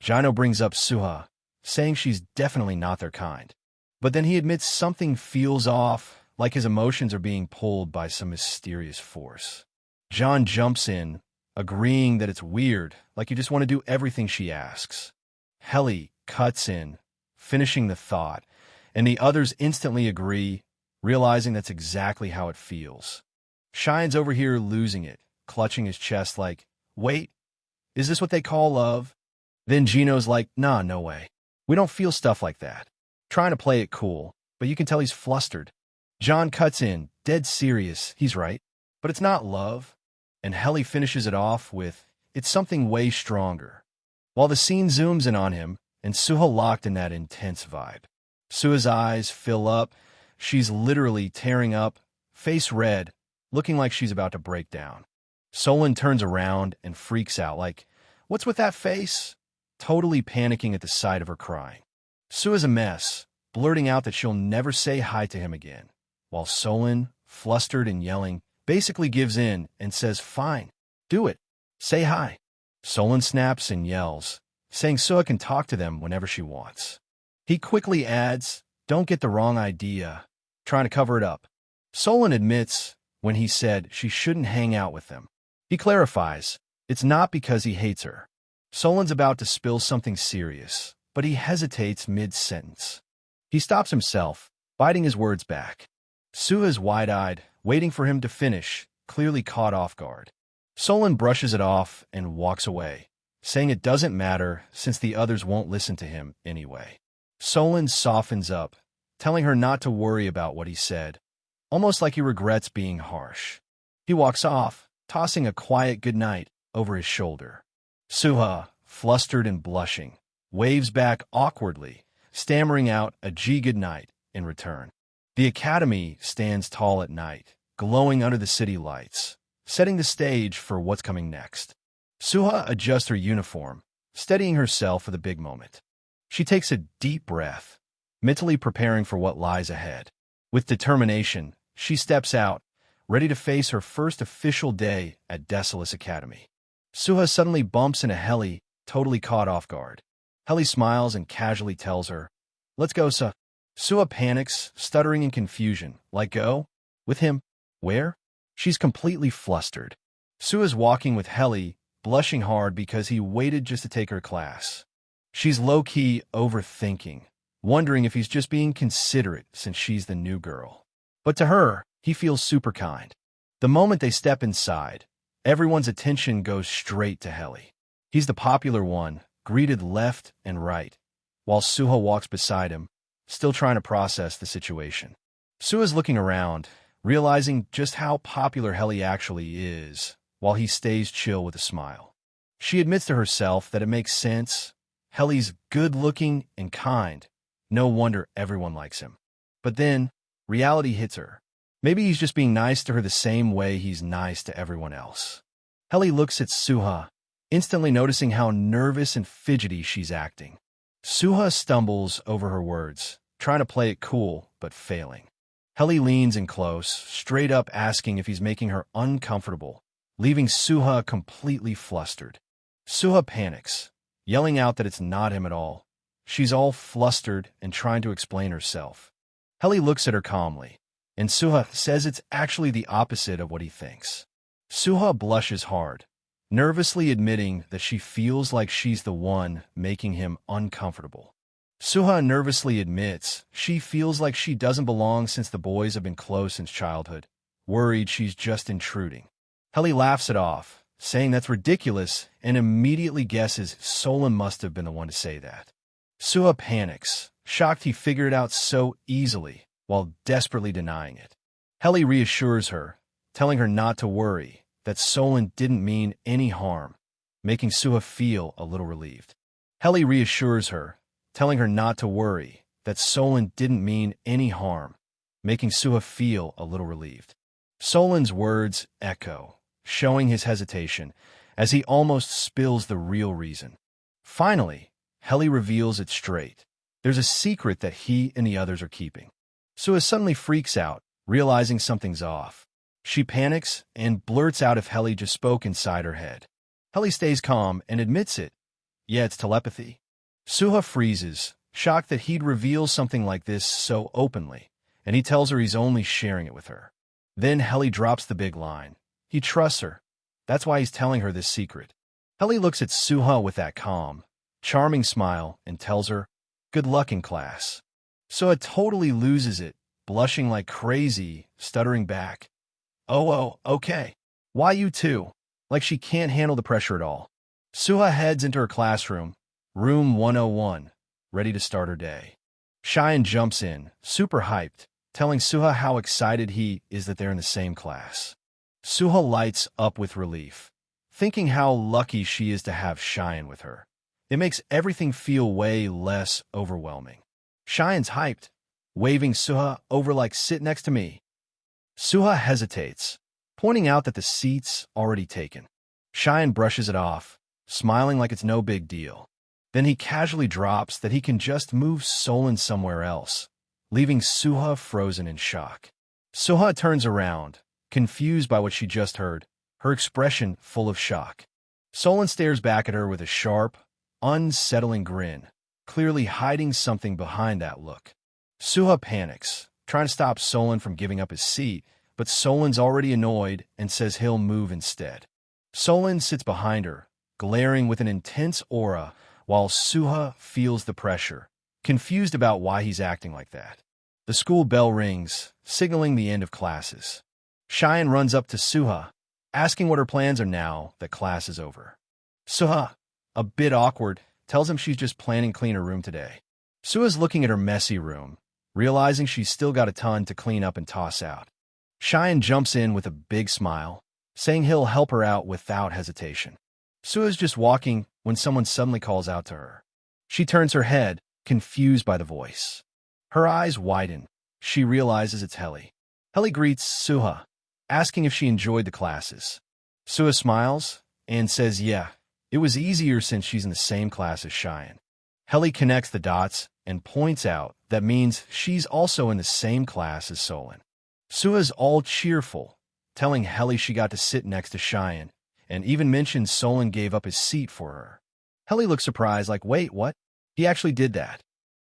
Jino brings up Sooha, saying she's definitely not their kind. But then he admits something feels off, like his emotions are being pulled by some mysterious force. John jumps in, agreeing that it's weird, like you just want to do everything she asks. Helly cuts in, finishing the thought, and the others instantly agree, realizing that's exactly how it feels. Cheyenne's over here losing it, clutching his chest like, "Wait, is this what they call love?" Then Gino's like, "Nah, no way. We don't feel stuff like that." Trying to play it cool, but you can tell he's flustered. John cuts in, dead serious, he's right. But it's not love. And Helly finishes it off with, "It's something way stronger." While the scene zooms in on him, and Sooha locked in that intense vibe. Sooha's eyes fill up, she's literally tearing up, face red, looking like she's about to break down. Solon turns around and freaks out like, "What's with that face?" Totally panicking at the sight of her crying. Sooha's a mess, blurting out that she'll never say hi to him again, while Solon, flustered and yelling, basically gives in and says, "Fine, do it, say hi." Solon snaps and yells, saying Sooha can talk to them whenever she wants. He quickly adds, "Don't get the wrong idea," trying to cover it up. Solon admits when he said she shouldn't hang out with them. He clarifies, it's not because he hates her. Solon's about to spill something serious, but he hesitates mid-sentence. He stops himself, biting his words back. Sooha's wide-eyed, waiting for him to finish, clearly caught off guard. Solon brushes it off and walks away, saying it doesn't matter since the others won't listen to him anyway. Solon softens up, telling her not to worry about what he said, almost like he regrets being harsh. He walks off, tossing a quiet goodnight over his shoulder. Sooha, flustered and blushing, waves back awkwardly, stammering out a "G goodnight" in return. The Academy stands tall at night, glowing under the city lights, setting the stage for what's coming next. Sooha adjusts her uniform, steadying herself for the big moment. She takes a deep breath, mentally preparing for what lies ahead. With determination, she steps out, ready to face her first official day at Desolus Academy. Sooha suddenly bumps into Helly, totally caught off guard. Helly smiles and casually tells her, "Let's go, Sooha." Sooha panics, stuttering in confusion. "Like go? With him? Where?" She's completely flustered. Sooha's walking with Helly, blushing hard because he waited just to take her class. She's low-key overthinking, wondering if he's just being considerate since she's the new girl. But to her, he feels super kind. The moment they step inside, everyone's attention goes straight to Helly. He's the popular one, greeted left and right, while Sooha walks beside him, still trying to process the situation. Sooha's looking around, realizing just how popular Helly actually is, while he stays chill with a smile. She admits to herself that it makes sense. Helly's good-looking and kind. No wonder everyone likes him. But then, reality hits her. Maybe he's just being nice to her the same way he's nice to everyone else. Helly looks at Sooha, instantly noticing how nervous and fidgety she's acting. Sooha stumbles over her words, trying to play it cool, but failing. Helly leans in close, straight up asking if he's making her uncomfortable, leaving Sooha completely flustered. Sooha panics, yelling out that it's not him at all. She's all flustered and trying to explain herself. Helly looks at her calmly, and Sooha says it's actually the opposite of what he thinks. Sooha blushes hard, nervously admitting that she feels like she's the one making him uncomfortable. Sooha nervously admits she feels like she doesn't belong since the boys have been close since childhood, worried she's just intruding. Helly laughs it off, saying that's ridiculous, and immediately guesses Solon must have been the one to say that. Sooha panics, shocked he figured it out so easily, while desperately denying it. Helly reassures her, telling her not to worry, that Solon didn't mean any harm, making Sooha feel a little relieved. Helly reassures her, telling her not to worry, that Solon didn't mean any harm, making Sooha feel a little relieved. Solon's words echo, showing his hesitation, as he almost spills the real reason. Finally, Helly reveals it straight. There's a secret that he and the others are keeping. Sooha suddenly freaks out, realizing something's off. She panics and blurts out if Helly just spoke inside her head. Helly stays calm and admits it. Yeah, it's telepathy. Sooha freezes, shocked that he'd reveal something like this so openly, and he tells her he's only sharing it with her. Then Helly drops the big line. He trusts her. That's why he's telling her this secret. Helly looks at Sooha with that calm, charming smile and tells her, "Good luck in class." Sooha totally loses it, blushing like crazy, stuttering back, Oh, okay. Why you too?" Like she can't handle the pressure at all. Sooha heads into her classroom, room 101, ready to start her day. Cheyenne jumps in, super hyped, telling Sooha how excited he is that they're in the same class. Sooha lights up with relief, thinking how lucky she is to have Cheyenne with her. It makes everything feel way less overwhelming. Cheyenne's hyped, waving Sooha over like, "Sit next to me." Sooha hesitates, pointing out that the seat's already taken. Cheyenne brushes it off, smiling like it's no big deal. Then he casually drops that he can just move Solon somewhere else, leaving Sooha frozen in shock. Sooha turns around, confused by what she just heard, her expression full of shock. Solon stares back at her with a sharp, unsettling grin, clearly hiding something behind that look. Sooha panics, trying to stop Solon from giving up his seat, but Solon's already annoyed and says he'll move instead. Solon sits behind her, glaring with an intense aura, while Sooha feels the pressure, confused about why he's acting like that. The school bell rings, signaling the end of classes. Cheyenne runs up to Sooha, asking what her plans are now that class is over. Sooha, a bit awkward, tells him she's just planning to clean her room today. Sooha's looking at her messy room, realizing she's still got a ton to clean up and toss out. Cheyenne jumps in with a big smile, saying he'll help her out without hesitation. Sooha's just walking when someone suddenly calls out to her. She turns her head, confused by the voice. Her eyes widen. She realizes it's Helly. Helly greets Sooha, asking if she enjoyed the classes. Sooha smiles and says yeah, it was easier since she's in the same class as Cheyenne. Helly connects the dots and points out that means she's also in the same class as Solon. Sooha's all cheerful, telling Helly she got to sit next to Cheyenne, and even mentions Solon gave up his seat for her. Helly looks surprised like, wait, what? He actually did that.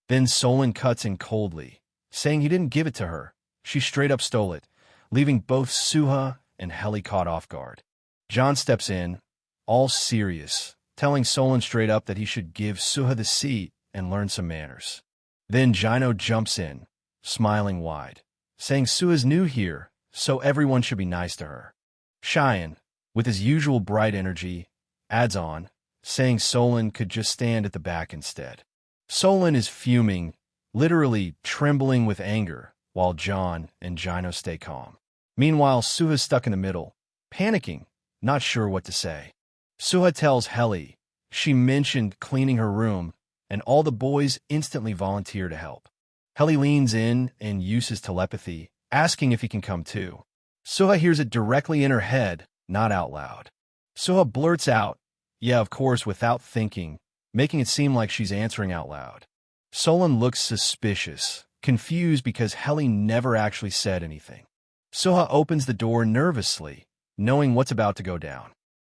Then Solon cuts in coldly, saying he didn't give it to her. She straight up stole it, leaving both Sooha and Helly caught off guard. John steps in, all serious, telling Solon straight up that he should give Sooha the seat and learn some manners. Then Gino jumps in, smiling wide, saying Sooha's new here, so everyone should be nice to her. Cheyenne, with his usual bright energy, adds on, saying Solon could just stand at the back instead. Solon is fuming, literally trembling with anger, while John and Gino stay calm. Meanwhile, Sooha's stuck in the middle, panicking, not sure what to say. Sooha tells Helly she mentioned cleaning her room, and all the boys instantly volunteer to help. Helly leans in and uses telepathy, asking if he can come too. Sooha hears it directly in her head, not out loud. Sooha blurts out, "Yeah, of course," without thinking, making it seem like she's answering out loud. Solon looks suspicious, confused because Helly never actually said anything. Sooha opens the door nervously, knowing what's about to go down.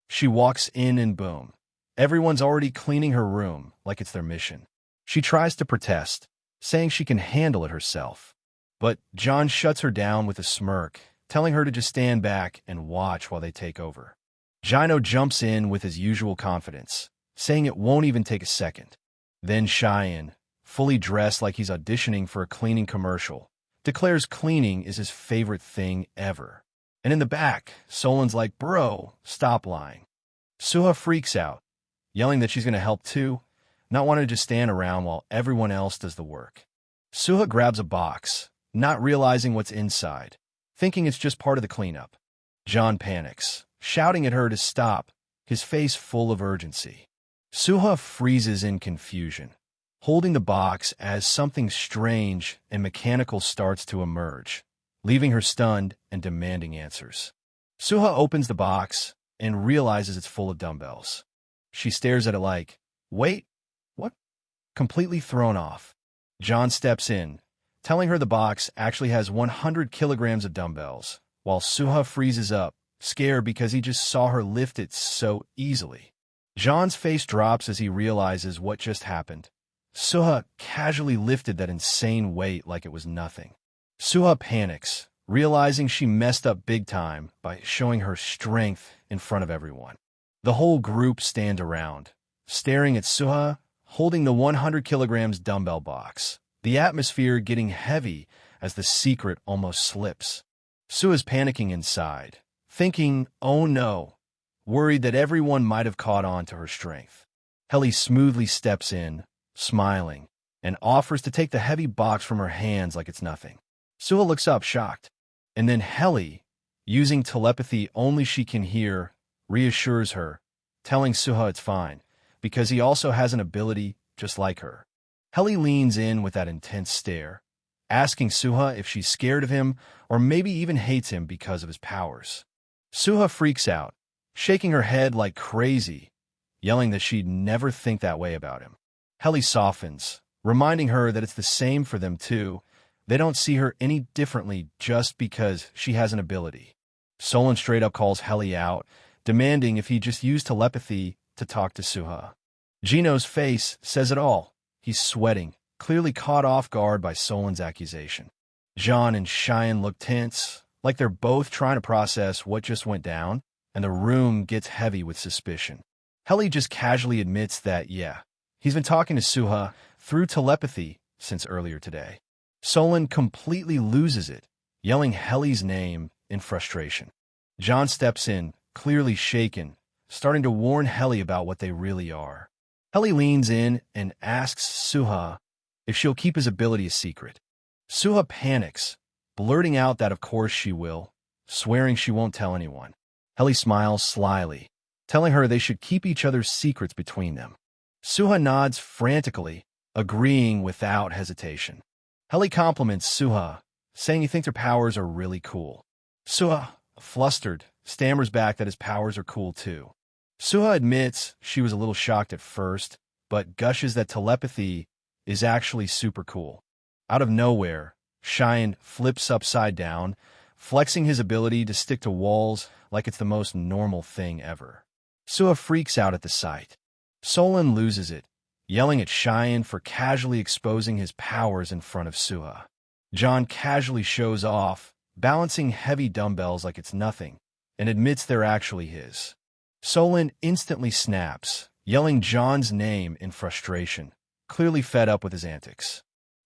She walks in and boom. Everyone's already cleaning her room like it's their mission. She tries to protest, saying she can handle it herself. But John shuts her down with a smirk, telling her to just stand back and watch while they take over. Gino jumps in with his usual confidence, saying it won't even take a second. Then Cheyenne, fully dressed like he's auditioning for a cleaning commercial, declares cleaning is his favorite thing ever. And in the back, Solon's like, "Bro, stop lying." Sooha freaks out, yelling that she's going to help too, not wanting to just stand around while everyone else does the work. Sooha grabs a box, not realizing what's inside, thinking it's just part of the cleanup. John panics, shouting at her to stop, his face full of urgency. Sooha freezes in confusion, holding the box as something strange and mechanical starts to emerge, leaving her stunned and demanding answers. Sooha opens the box and realizes it's full of dumbbells. She stares at it like, "Wait, what?" Completely thrown off. John steps in, telling her the box actually has 100 kilograms of dumbbells, while Sooha freezes up, scared because he just saw her lift it so easily. John's face drops as he realizes what just happened. Sooha casually lifted that insane weight like it was nothing. Sooha panics, realizing she messed up big time by showing her strength in front of everyone. The whole group stand around, staring at Sooha, holding the 100 kilograms dumbbell box, the atmosphere getting heavy as the secret almost slips. Sooha's panicking inside, thinking, "Oh no," worried that everyone might have caught on to her strength. Helly smoothly steps in, smiling, and offers to take the heavy box from her hands like it's nothing. Sooha looks up, shocked. And then Helly, using telepathy only she can hear, reassures her, telling Sooha it's fine, because he also has an ability just like her. Helly leans in with that intense stare, asking Sooha if she's scared of him or maybe even hates him because of his powers. Sooha freaks out, shaking her head like crazy, yelling that she'd never think that way about him. Helly softens, reminding her that it's the same for them too. They don't see her any differently just because she has an ability. Solon straight up calls Helly out, demanding if he just used telepathy to talk to Sooha. Gino's face says it all. He's sweating, clearly caught off guard by Solon's accusation. John and Cheyenne look tense, like they're both trying to process what just went down, and the room gets heavy with suspicion. Helly just casually admits that, yeah, he's been talking to Sooha through telepathy since earlier today. Solon completely loses it, yelling Helly's name in frustration. John steps in, clearly shaken, starting to warn Helly about what they really are. Helly leans in and asks Sooha if she'll keep his ability a secret. Sooha panics, blurting out that of course she will, swearing she won't tell anyone. Helly smiles slyly, telling her they should keep each other's secrets between them. Sooha nods frantically, agreeing without hesitation. Helly compliments Sooha, saying he thinks her powers are really cool. Sooha, flustered, stammers back that his powers are cool too. Sooha admits she was a little shocked at first, but gushes that telepathy is actually super cool. Out of nowhere, Cheyenne flips upside down, flexing his ability to stick to walls like it's the most normal thing ever. Sooha freaks out at the sight. Solon loses it, yelling at Cheyenne for casually exposing his powers in front of Sooha. John casually shows off, balancing heavy dumbbells like it's nothing, and admits they're actually his. Solon instantly snaps, yelling John's name in frustration, clearly fed up with his antics.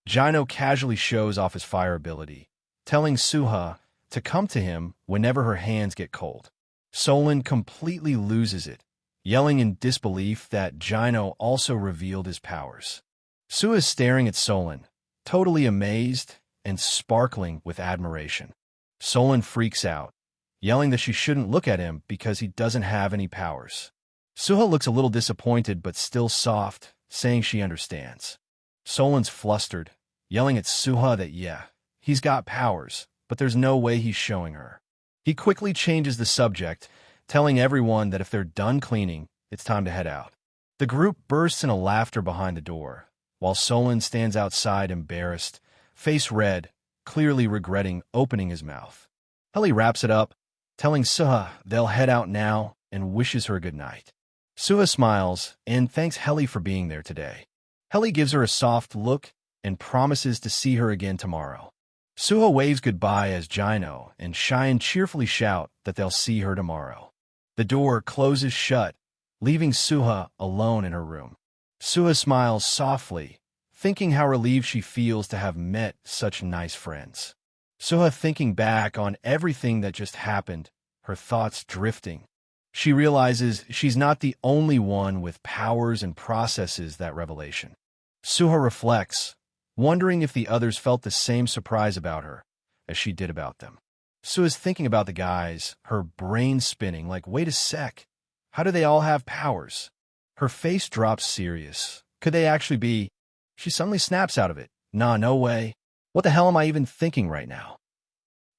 Gino casually shows off his fire ability, telling Sooha to come to him whenever her hands get cold. Solon completely loses it, yelling in disbelief that Gino also revealed his powers. Sooha is staring at Solon, totally amazed and sparkling with admiration. Solon freaks out, yelling that she shouldn't look at him because he doesn't have any powers. Sooha looks a little disappointed but still soft, saying she understands. Solan's flustered, yelling at Sooha that he's got powers, but there's no way he's showing her. He quickly changes the subject, telling everyone that if they're done cleaning, it's time to head out. The group bursts into laughter behind the door, while Solan stands outside embarrassed, face red, clearly regretting opening his mouth. Helly wraps it up, telling Sooha they'll head out now and wishes her good night. Sooha smiles and thanks Helly for being there today. Helly gives her a soft look and promises to see her again tomorrow. Sooha waves goodbye as Jino and Cheyenne cheerfully shout that they'll see her tomorrow. The door closes shut, leaving Sooha alone in her room. Sooha smiles softly, thinking how relieved she feels to have met such nice friends. Sooha thinking back on everything that just happened, her thoughts drifting. She realizes she's not the only one with powers and processes that revelation. Sooha reflects, wondering if the others felt the same surprise about her as she did about them. Sooha's thinking about the guys, her brain spinning like, wait a sec, how do they all have powers? Her face drops serious. Could they actually be? She suddenly snaps out of it. Nah, no way. What the hell am I even thinking right now?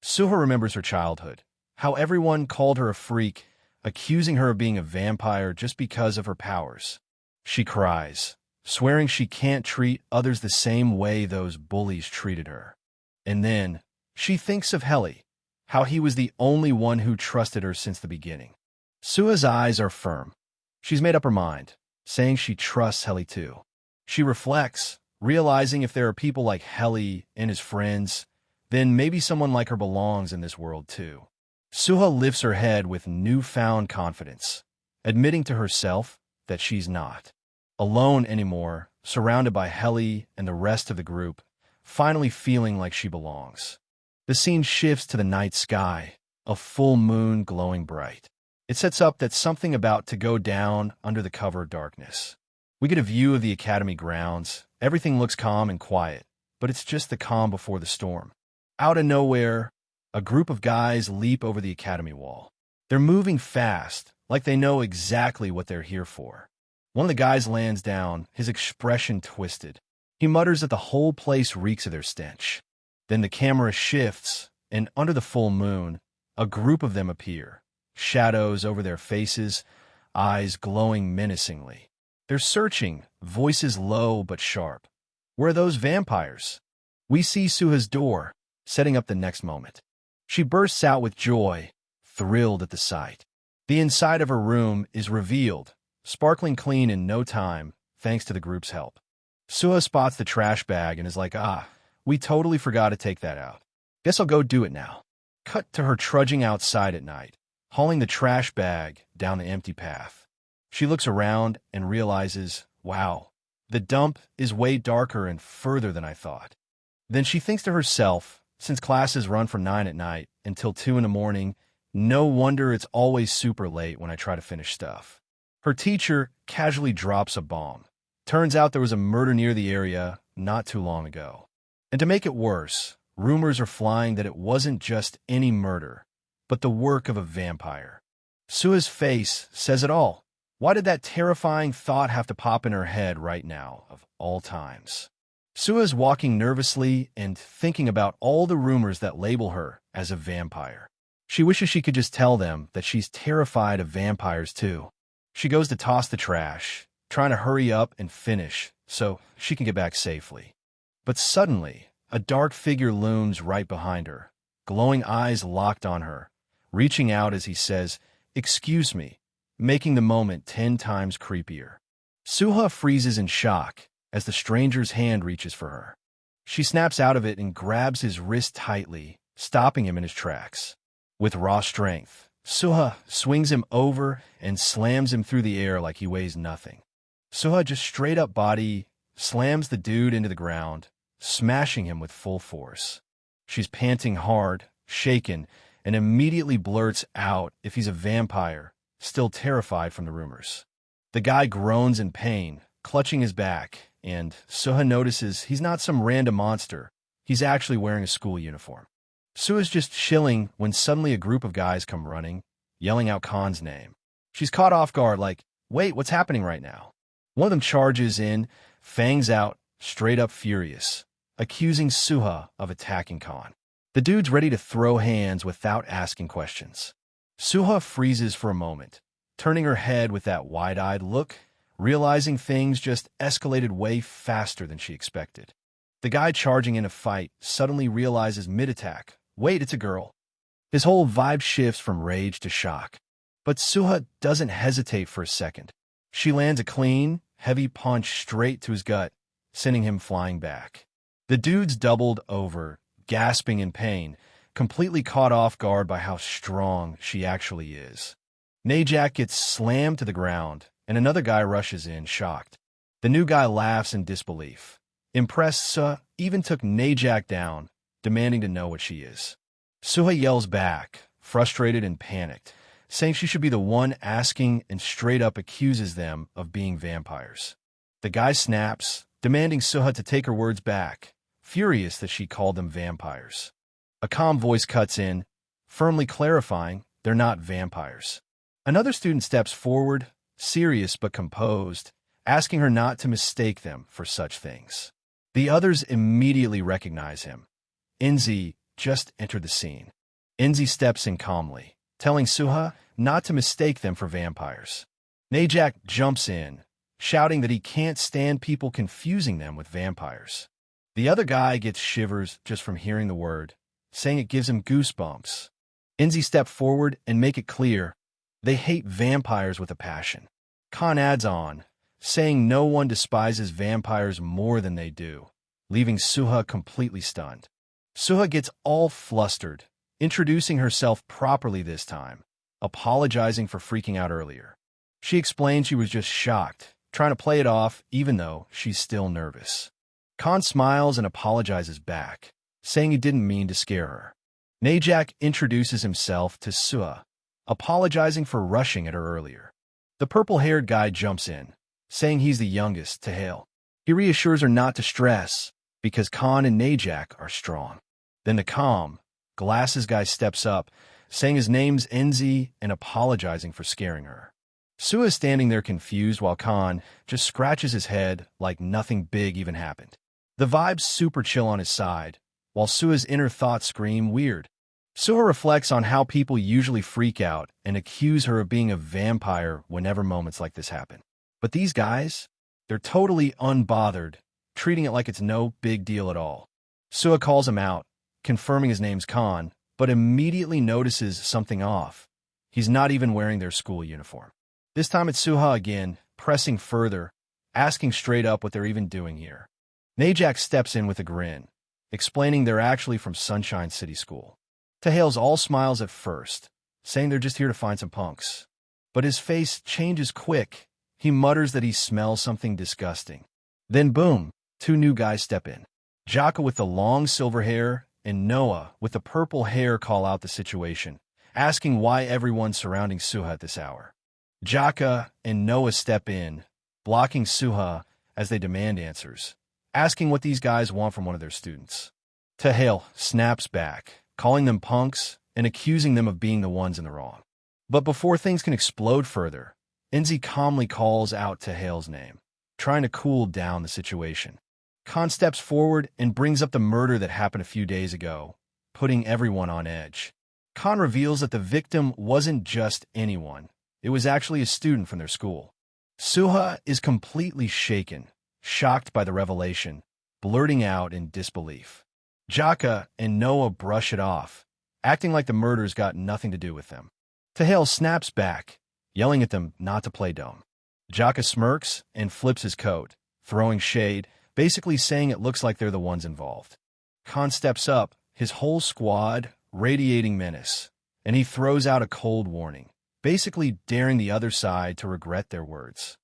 Sooha remembers her childhood, how everyone called her a freak, accusing her of being a vampire just because of her powers. She cries, swearing she can't treat others the same way those bullies treated her. And then, she thinks of Helly, how he was the only one who trusted her since the beginning. Sooha's eyes are firm. She's made up her mind, saying she trusts Helly too. She reflects, realizing if there are people like Helly and his friends, then maybe someone like her belongs in this world too. Sooha lifts her head with newfound confidence, admitting to herself that she's not alone anymore, surrounded by Helly and the rest of the group, finally feeling like she belongs. The scene shifts to the night sky, a full moon glowing bright. It sets up that something about to go down under the cover of darkness. We get a view of the academy grounds. Everything looks calm and quiet, but it's just the calm before the storm. Out of nowhere, a group of guys leap over the academy wall. They're moving fast, like they know exactly what they're here for. One of the guys lands down, his expression twisted. He mutters that the whole place reeks of their stench. Then the camera shifts, and under the full moon, a group of them appear, shadows over their faces, eyes glowing menacingly. They're searching, voices low but sharp. Where are those vampires? We see Sooha's door, setting up the next moment. She bursts out with joy, thrilled at the sight. The inside of her room is revealed, sparkling clean in no time, thanks to the group's help. Sooha spots the trash bag and is like, we totally forgot to take that out. Guess I'll go do it now. Cut to her trudging outside at night, hauling the trash bag down the empty path. She looks around and realizes, wow, the dump is way darker and further than I thought. Then she thinks to herself, since classes run from 9 at night until 2 in the morning, no wonder it's always super late when I try to finish stuff. Her teacher casually drops a bomb. Turns out there was a murder near the area not too long ago. And to make it worse, rumors are flying that it wasn't just any murder, but the work of a vampire. Sooha's face says it all. Why did that terrifying thought have to pop in her head right now, of all times? Sooha's walking nervously and thinking about all the rumors that label her as a vampire. She wishes she could just tell them that she's terrified of vampires too. She goes to toss the trash, trying to hurry up and finish so she can get back safely. But suddenly, a dark figure looms right behind her, glowing eyes locked on her, reaching out as he says, "Excuse me," making the moment 10 times creepier. Sooha freezes in shock as the stranger's hand reaches for her. She snaps out of it and grabs his wrist tightly, stopping him in his tracks. With raw strength, Sooha swings him over and slams him through the air like he weighs nothing. Sooha just straight up body slams the dude into the ground, smashing him with full force. She's panting hard, shaken, and immediately blurts out if he's a vampire, still terrified from the rumors. The guy groans in pain, clutching his back, and Sooha notices he's not some random monster. He's actually wearing a school uniform. Sooha's just chilling when suddenly a group of guys come running, yelling out Khan's name. She's caught off guard like, wait, what's happening right now? One of them charges in, fangs out, straight up furious, accusing Sooha of attacking Khan. The dude's ready to throw hands without asking questions. Sooha freezes for a moment, turning her head with that wide-eyed look, realizing things just escalated way faster than she expected. The guy charging in a fight suddenly realizes mid-attack, wait, it's a girl. His whole vibe shifts from rage to shock. But Sooha doesn't hesitate for a second. She lands a clean, heavy punch straight to his gut, sending him flying back. The dude's doubled over, gasping in pain, completely caught off guard by how strong she actually is. Najak gets slammed to the ground, and another guy rushes in, shocked. The new guy laughs in disbelief. Impressed, Sooha even took Najak down, demanding to know what she is. Sooha yells back, frustrated and panicked, saying she should be the one asking and straight up accuses them of being vampires. The guy snaps, demanding Sooha to take her words back, furious that she called them vampires. A calm voice cuts in, firmly clarifying they're not vampires. Another student steps forward, serious but composed, asking her not to mistake them for such things. The others immediately recognize him. Enzi just entered the scene. Enzi steps in calmly, telling Sooha not to mistake them for vampires. Najak jumps in, shouting that he can't stand people confusing them with vampires. The other guy gets shivers just from hearing the word, saying it gives him goosebumps. Enzi steps forward and make it clear they hate vampires with a passion. Khan adds on, saying no one despises vampires more than they do, leaving Sooha completely stunned. Sooha gets all flustered, introducing herself properly this time, apologizing for freaking out earlier. She explained she was just shocked, trying to play it off even though she's still nervous. Khan smiles and apologizes back, saying he didn't mean to scare her. Najak introduces himself to Sooha, apologizing for rushing at her earlier. The purple-haired guy jumps in, saying he's the youngest to hail. He reassures her not to stress, because Khan and Najak are strong. Then the calm, glasses guy steps up, saying his name's Enzi and apologizing for scaring her. Sooha is standing there confused while Khan just scratches his head like nothing big even happened. The vibe's super chill on his side, while Sooha's inner thoughts scream weird. Sooha reflects on how people usually freak out and accuse her of being a vampire whenever moments like this happen. But these guys, they're totally unbothered, treating it like it's no big deal at all. Sooha calls him out, confirming his name's Khan, but immediately notices something off. He's not even wearing their school uniform. This time it's Sooha again, pressing further, asking straight up what they're even doing here. Najak steps in with a grin, explaining they're actually from Sunshine City School. Tahal's all smiles at first, saying they're just here to find some punks. But his face changes quick. He mutters that he smells something disgusting. Then boom, two new guys step in. Jaka with the long silver hair and Noah with the purple hair call out the situation, asking why everyone's surrounding Sooha at this hour. Jaka and Noah step in, blocking Sooha as they demand answers, asking what these guys want from one of their students. Tahal snaps back, calling them punks and accusing them of being the ones in the wrong. But before things can explode further, Enzi calmly calls out Tahal's name, trying to cool down the situation. Khan steps forward and brings up the murder that happened a few days ago, putting everyone on edge. Khan reveals that the victim wasn't just anyone. It was actually a student from their school. Sooha is completely shaken, shocked by the revelation, blurting out in disbelief. Jaka and Noah brush it off, acting like the murders got nothing to do with them. Tahal snaps back, yelling at them not to play dumb. Jaka smirks and flips his coat, throwing shade, basically saying it looks like they're the ones involved. Khan steps up, his whole squad radiating menace, and he throws out a cold warning, basically daring the other side to regret their words.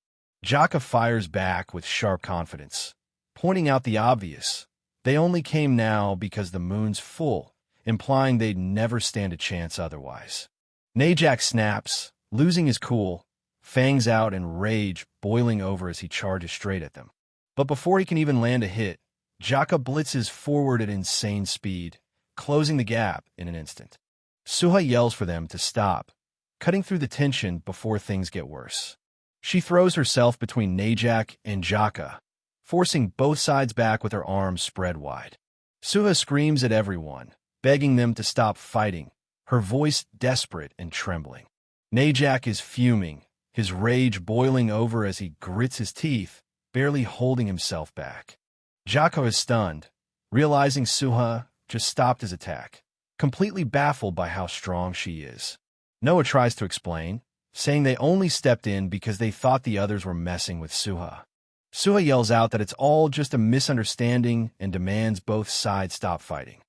Jaka fires back with sharp confidence, pointing out the obvious. They only came now because the moon's full, implying they'd never stand a chance otherwise. Najak snaps, losing his cool, fangs out and rage boiling over as he charges straight at them. But before he can even land a hit, Jaka blitzes forward at insane speed, closing the gap in an instant. Sooha yells for them to stop, cutting through the tension before things get worse. She throws herself between Najak and Jaka, forcing both sides back with her arms spread wide. Sooha screams at everyone, begging them to stop fighting, her voice desperate and trembling. Najak is fuming, his rage boiling over as he grits his teeth, barely holding himself back. Jaka is stunned, realizing Sooha just stopped his attack, completely baffled by how strong she is. Noah tries to explain, saying they only stepped in because they thought the others were messing with Sooha. Sooha yells out that it's all just a misunderstanding and demands both sides stop fighting.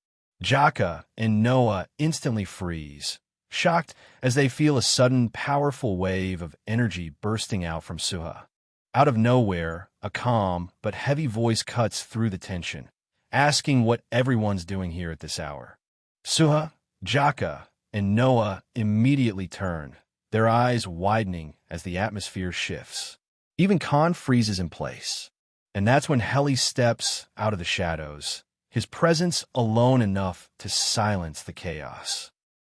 Jaka and Noah instantly freeze, shocked as they feel a sudden, powerful wave of energy bursting out from Sooha. Out of nowhere, a calm but heavy voice cuts through the tension, asking what everyone's doing here at this hour. Sooha, Jaka, and Noah immediately turn, their eyes widening as the atmosphere shifts. Even Khan freezes in place, and that's when Heli steps out of the shadows, his presence alone enough to silence the chaos.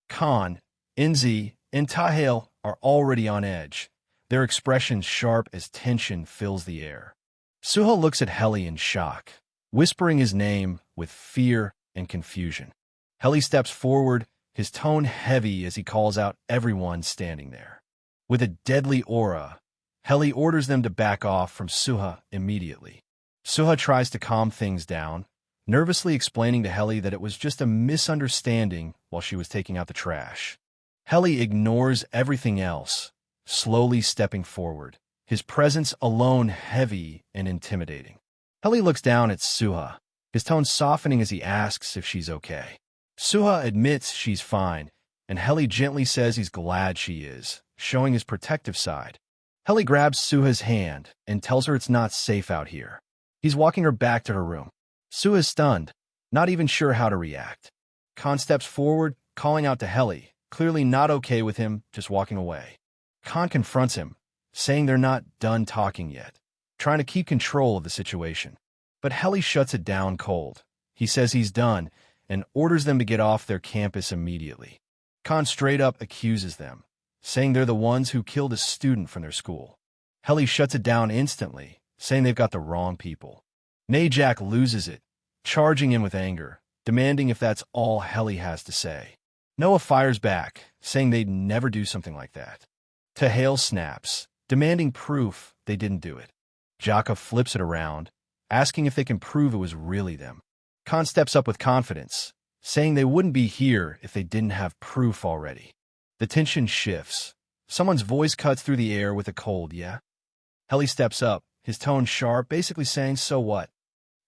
Khan, Enzi, and Tahil are already on edge, their expressions sharp as tension fills the air. Sooha looks at Heli in shock, whispering his name with fear and confusion. Heli steps forward, his tone heavy as he calls out everyone standing there. With a deadly aura, Heli orders them to back off from Sooha immediately. Sooha tries to calm things down, nervously explaining to Heli that it was just a misunderstanding while she was taking out the trash. Heli ignores everything else, slowly stepping forward, his presence alone heavy and intimidating. Heli looks down at Sooha, his tone softening as he asks if she's okay. Sooha admits she's fine, and Heli gently says he's glad she is, showing his protective side. Heli grabs Sooha's hand and tells her it's not safe out here. He's walking her back to her room. Sooha's stunned, not even sure how to react. Khan steps forward, calling out to Heli, clearly not okay with him just walking away. Khan confronts him, saying they're not done talking yet, trying to keep control of the situation. But Heli shuts it down cold. He says he's done and orders them to get off their campus immediately. Khan straight up accuses them, saying they're the ones who killed a student from their school. Heli shuts it down instantly, saying they've got the wrong people. Najak loses it, charging in with anger, demanding if that's all Heli has to say. Noah fires back, saying they'd never do something like that. Tahil snaps, demanding proof they didn't do it. Jaka flips it around, asking if they can prove it was really them. Khan steps up with confidence, saying they wouldn't be here if they didn't have proof already. The tension shifts. Someone's voice cuts through the air with a cold, yeah? Heli steps up, his tone sharp, basically saying, so what?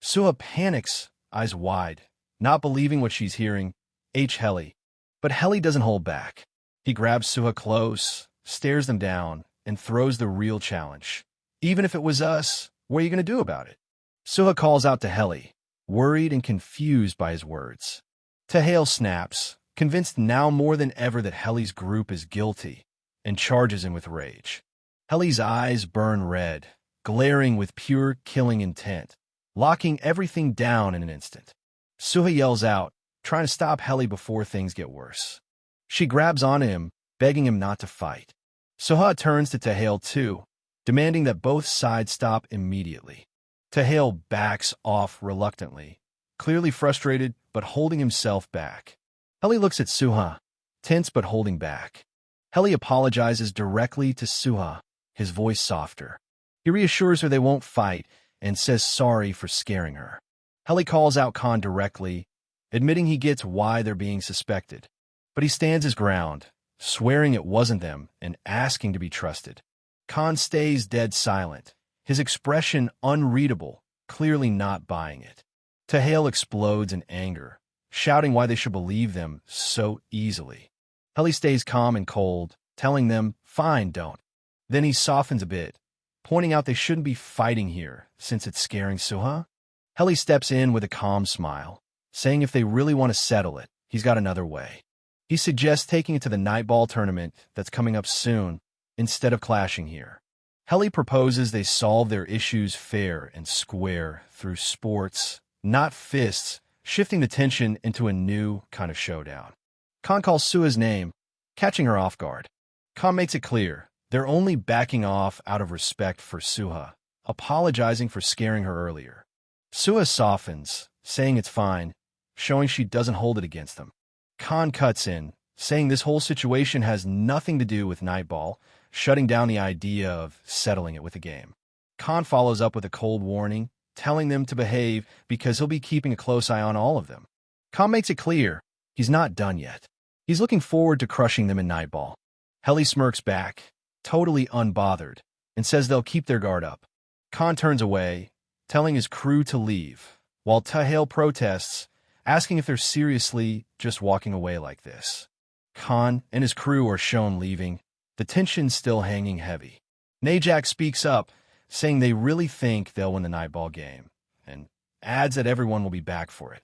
Sooha panics, eyes wide, not believing what she's hearing. Heli. But Heli doesn't hold back. He grabs Sooha close, stares them down, and throws the real challenge. Even if it was us, what are you going to do about it? Sooha calls out to Heli, worried and confused by his words. Tahil snaps, convinced now more than ever that Heli's group is guilty, and charges him with rage. Heli's eyes burn red, glaring with pure killing intent, locking everything down in an instant. Sooha yells out, trying to stop Heli before things get worse. She grabs onto him, begging him not to fight. Sooha turns to Tahil too, demanding that both sides stop immediately. Tahil backs off reluctantly, clearly frustrated but holding himself back. Heli looks at Sooha, tense but holding back. Heli apologizes directly to Sooha, his voice softer. He reassures her they won't fight and says sorry for scaring her. Heli calls out Khan directly, admitting he gets why they're being suspected. But he stands his ground, swearing it wasn't them and asking to be trusted. Khan stays dead silent, his expression unreadable, clearly not buying it. Tahil explodes in anger, shouting why they should believe them so easily. Heli stays calm and cold, telling them, fine, don't. Then he softens a bit, pointing out they shouldn't be fighting here since it's scaring Sooha. Heli steps in with a calm smile, saying if they really want to settle it, he's got another way. He suggests taking it to the nightball tournament that's coming up soon instead of clashing here. Heli proposes they solve their issues fair and square through sports, not fists, shifting the tension into a new kind of showdown. Khan calls Sooha's name, catching her off guard. Khan makes it clear they're only backing off out of respect for Sooha, apologizing for scaring her earlier. Sooha softens, saying it's fine, showing she doesn't hold it against them. Khan cuts in, saying this whole situation has nothing to do with Nightball, shutting down the idea of settling it with a game. Khan follows up with a cold warning, telling them to behave because he'll be keeping a close eye on all of them. Khan makes it clear he's not done yet. He's looking forward to crushing them in Nightball. Helly smirks back, totally unbothered, and says they'll keep their guard up. Khan turns away, telling his crew to leave, while Tahil protests, asking if they're seriously just walking away like this. Khan and his crew are shown leaving, the tension still hanging heavy. Najak speaks up, saying they really think they'll win the Nightball game, and adds that everyone will be back for it.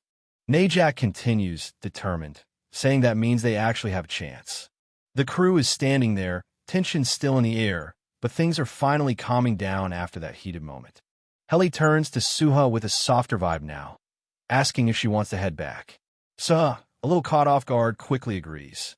Najak continues, determined, saying that means they actually have a chance. The crew is standing there, tension still in the air, but things are finally calming down after that heated moment. Helly turns to Sooha with a softer vibe now, asking if she wants to head back. Sooha, a little caught off guard, quickly agrees.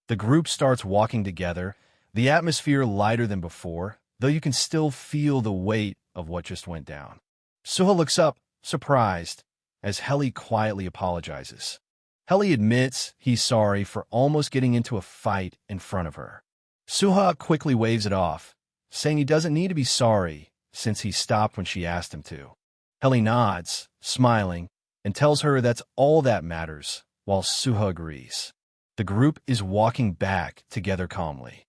The group starts walking together, the atmosphere lighter than before, though you can still feel the weight of what just went down. Sooha looks up, surprised, as Helly quietly apologizes. Helly admits he's sorry for almost getting into a fight in front of her. Sooha quickly waves it off, saying he doesn't need to be sorry since he stopped when she asked him to. Helly nods, smiling, and tells her that's all that matters, while Sooha agrees. The group is walking back together calmly.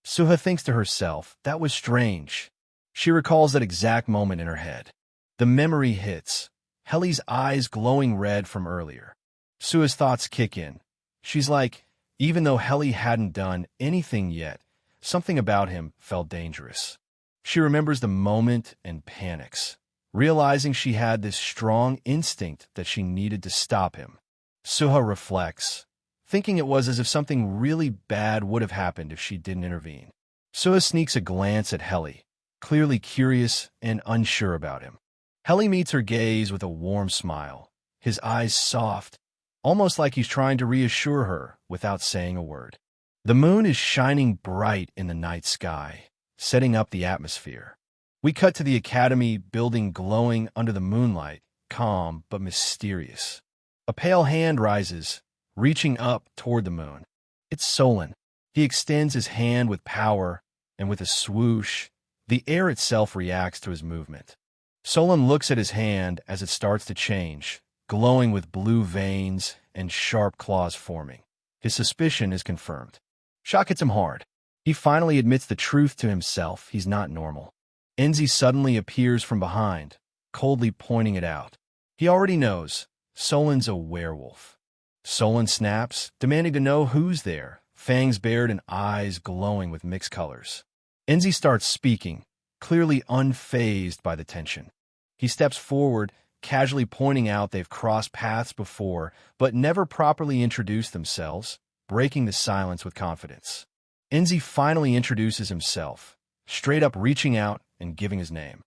Sooha thinks to herself, that was strange. She recalls that exact moment in her head. The memory hits, Helly's eyes glowing red from earlier. Sooha's thoughts kick in. She's like, even though Helly hadn't done anything yet, something about him felt dangerous. She remembers the moment and panics, realizing she had this strong instinct that she needed to stop him. Sooha reflects, thinking it was as if something really bad would have happened if she didn't intervene. Sooha sneaks a glance at Helly, clearly curious and unsure about him. Helly meets her gaze with a warm smile, his eyes soft, almost like he's trying to reassure her without saying a word. The moon is shining bright in the night sky, setting up the atmosphere. We cut to the academy building glowing under the moonlight, calm but mysterious. A pale hand rises, reaching up toward the moon. It's Solon. He extends his hand with power, and with a swoosh, the air itself reacts to his movement. Solon looks at his hand as it starts to change, glowing with blue veins and sharp claws forming. His suspicion is confirmed. Shock hits him hard. He finally admits the truth to himself. He's not normal. Enzi suddenly appears from behind, coldly pointing it out. He already knows. Solon's a werewolf. Solon snaps, demanding to know who's there, fangs bared and eyes glowing with mixed colors. Enzi starts speaking, clearly unfazed by the tension. He steps forward, casually pointing out they've crossed paths before, but never properly introduced themselves, breaking the silence with confidence. Enzi finally introduces himself, straight up reaching out and giving his name.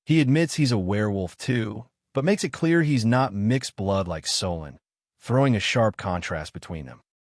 He admits he's a werewolf too, but makes it clear he's not mixed blood like Solon, throwing a sharp contrast between them.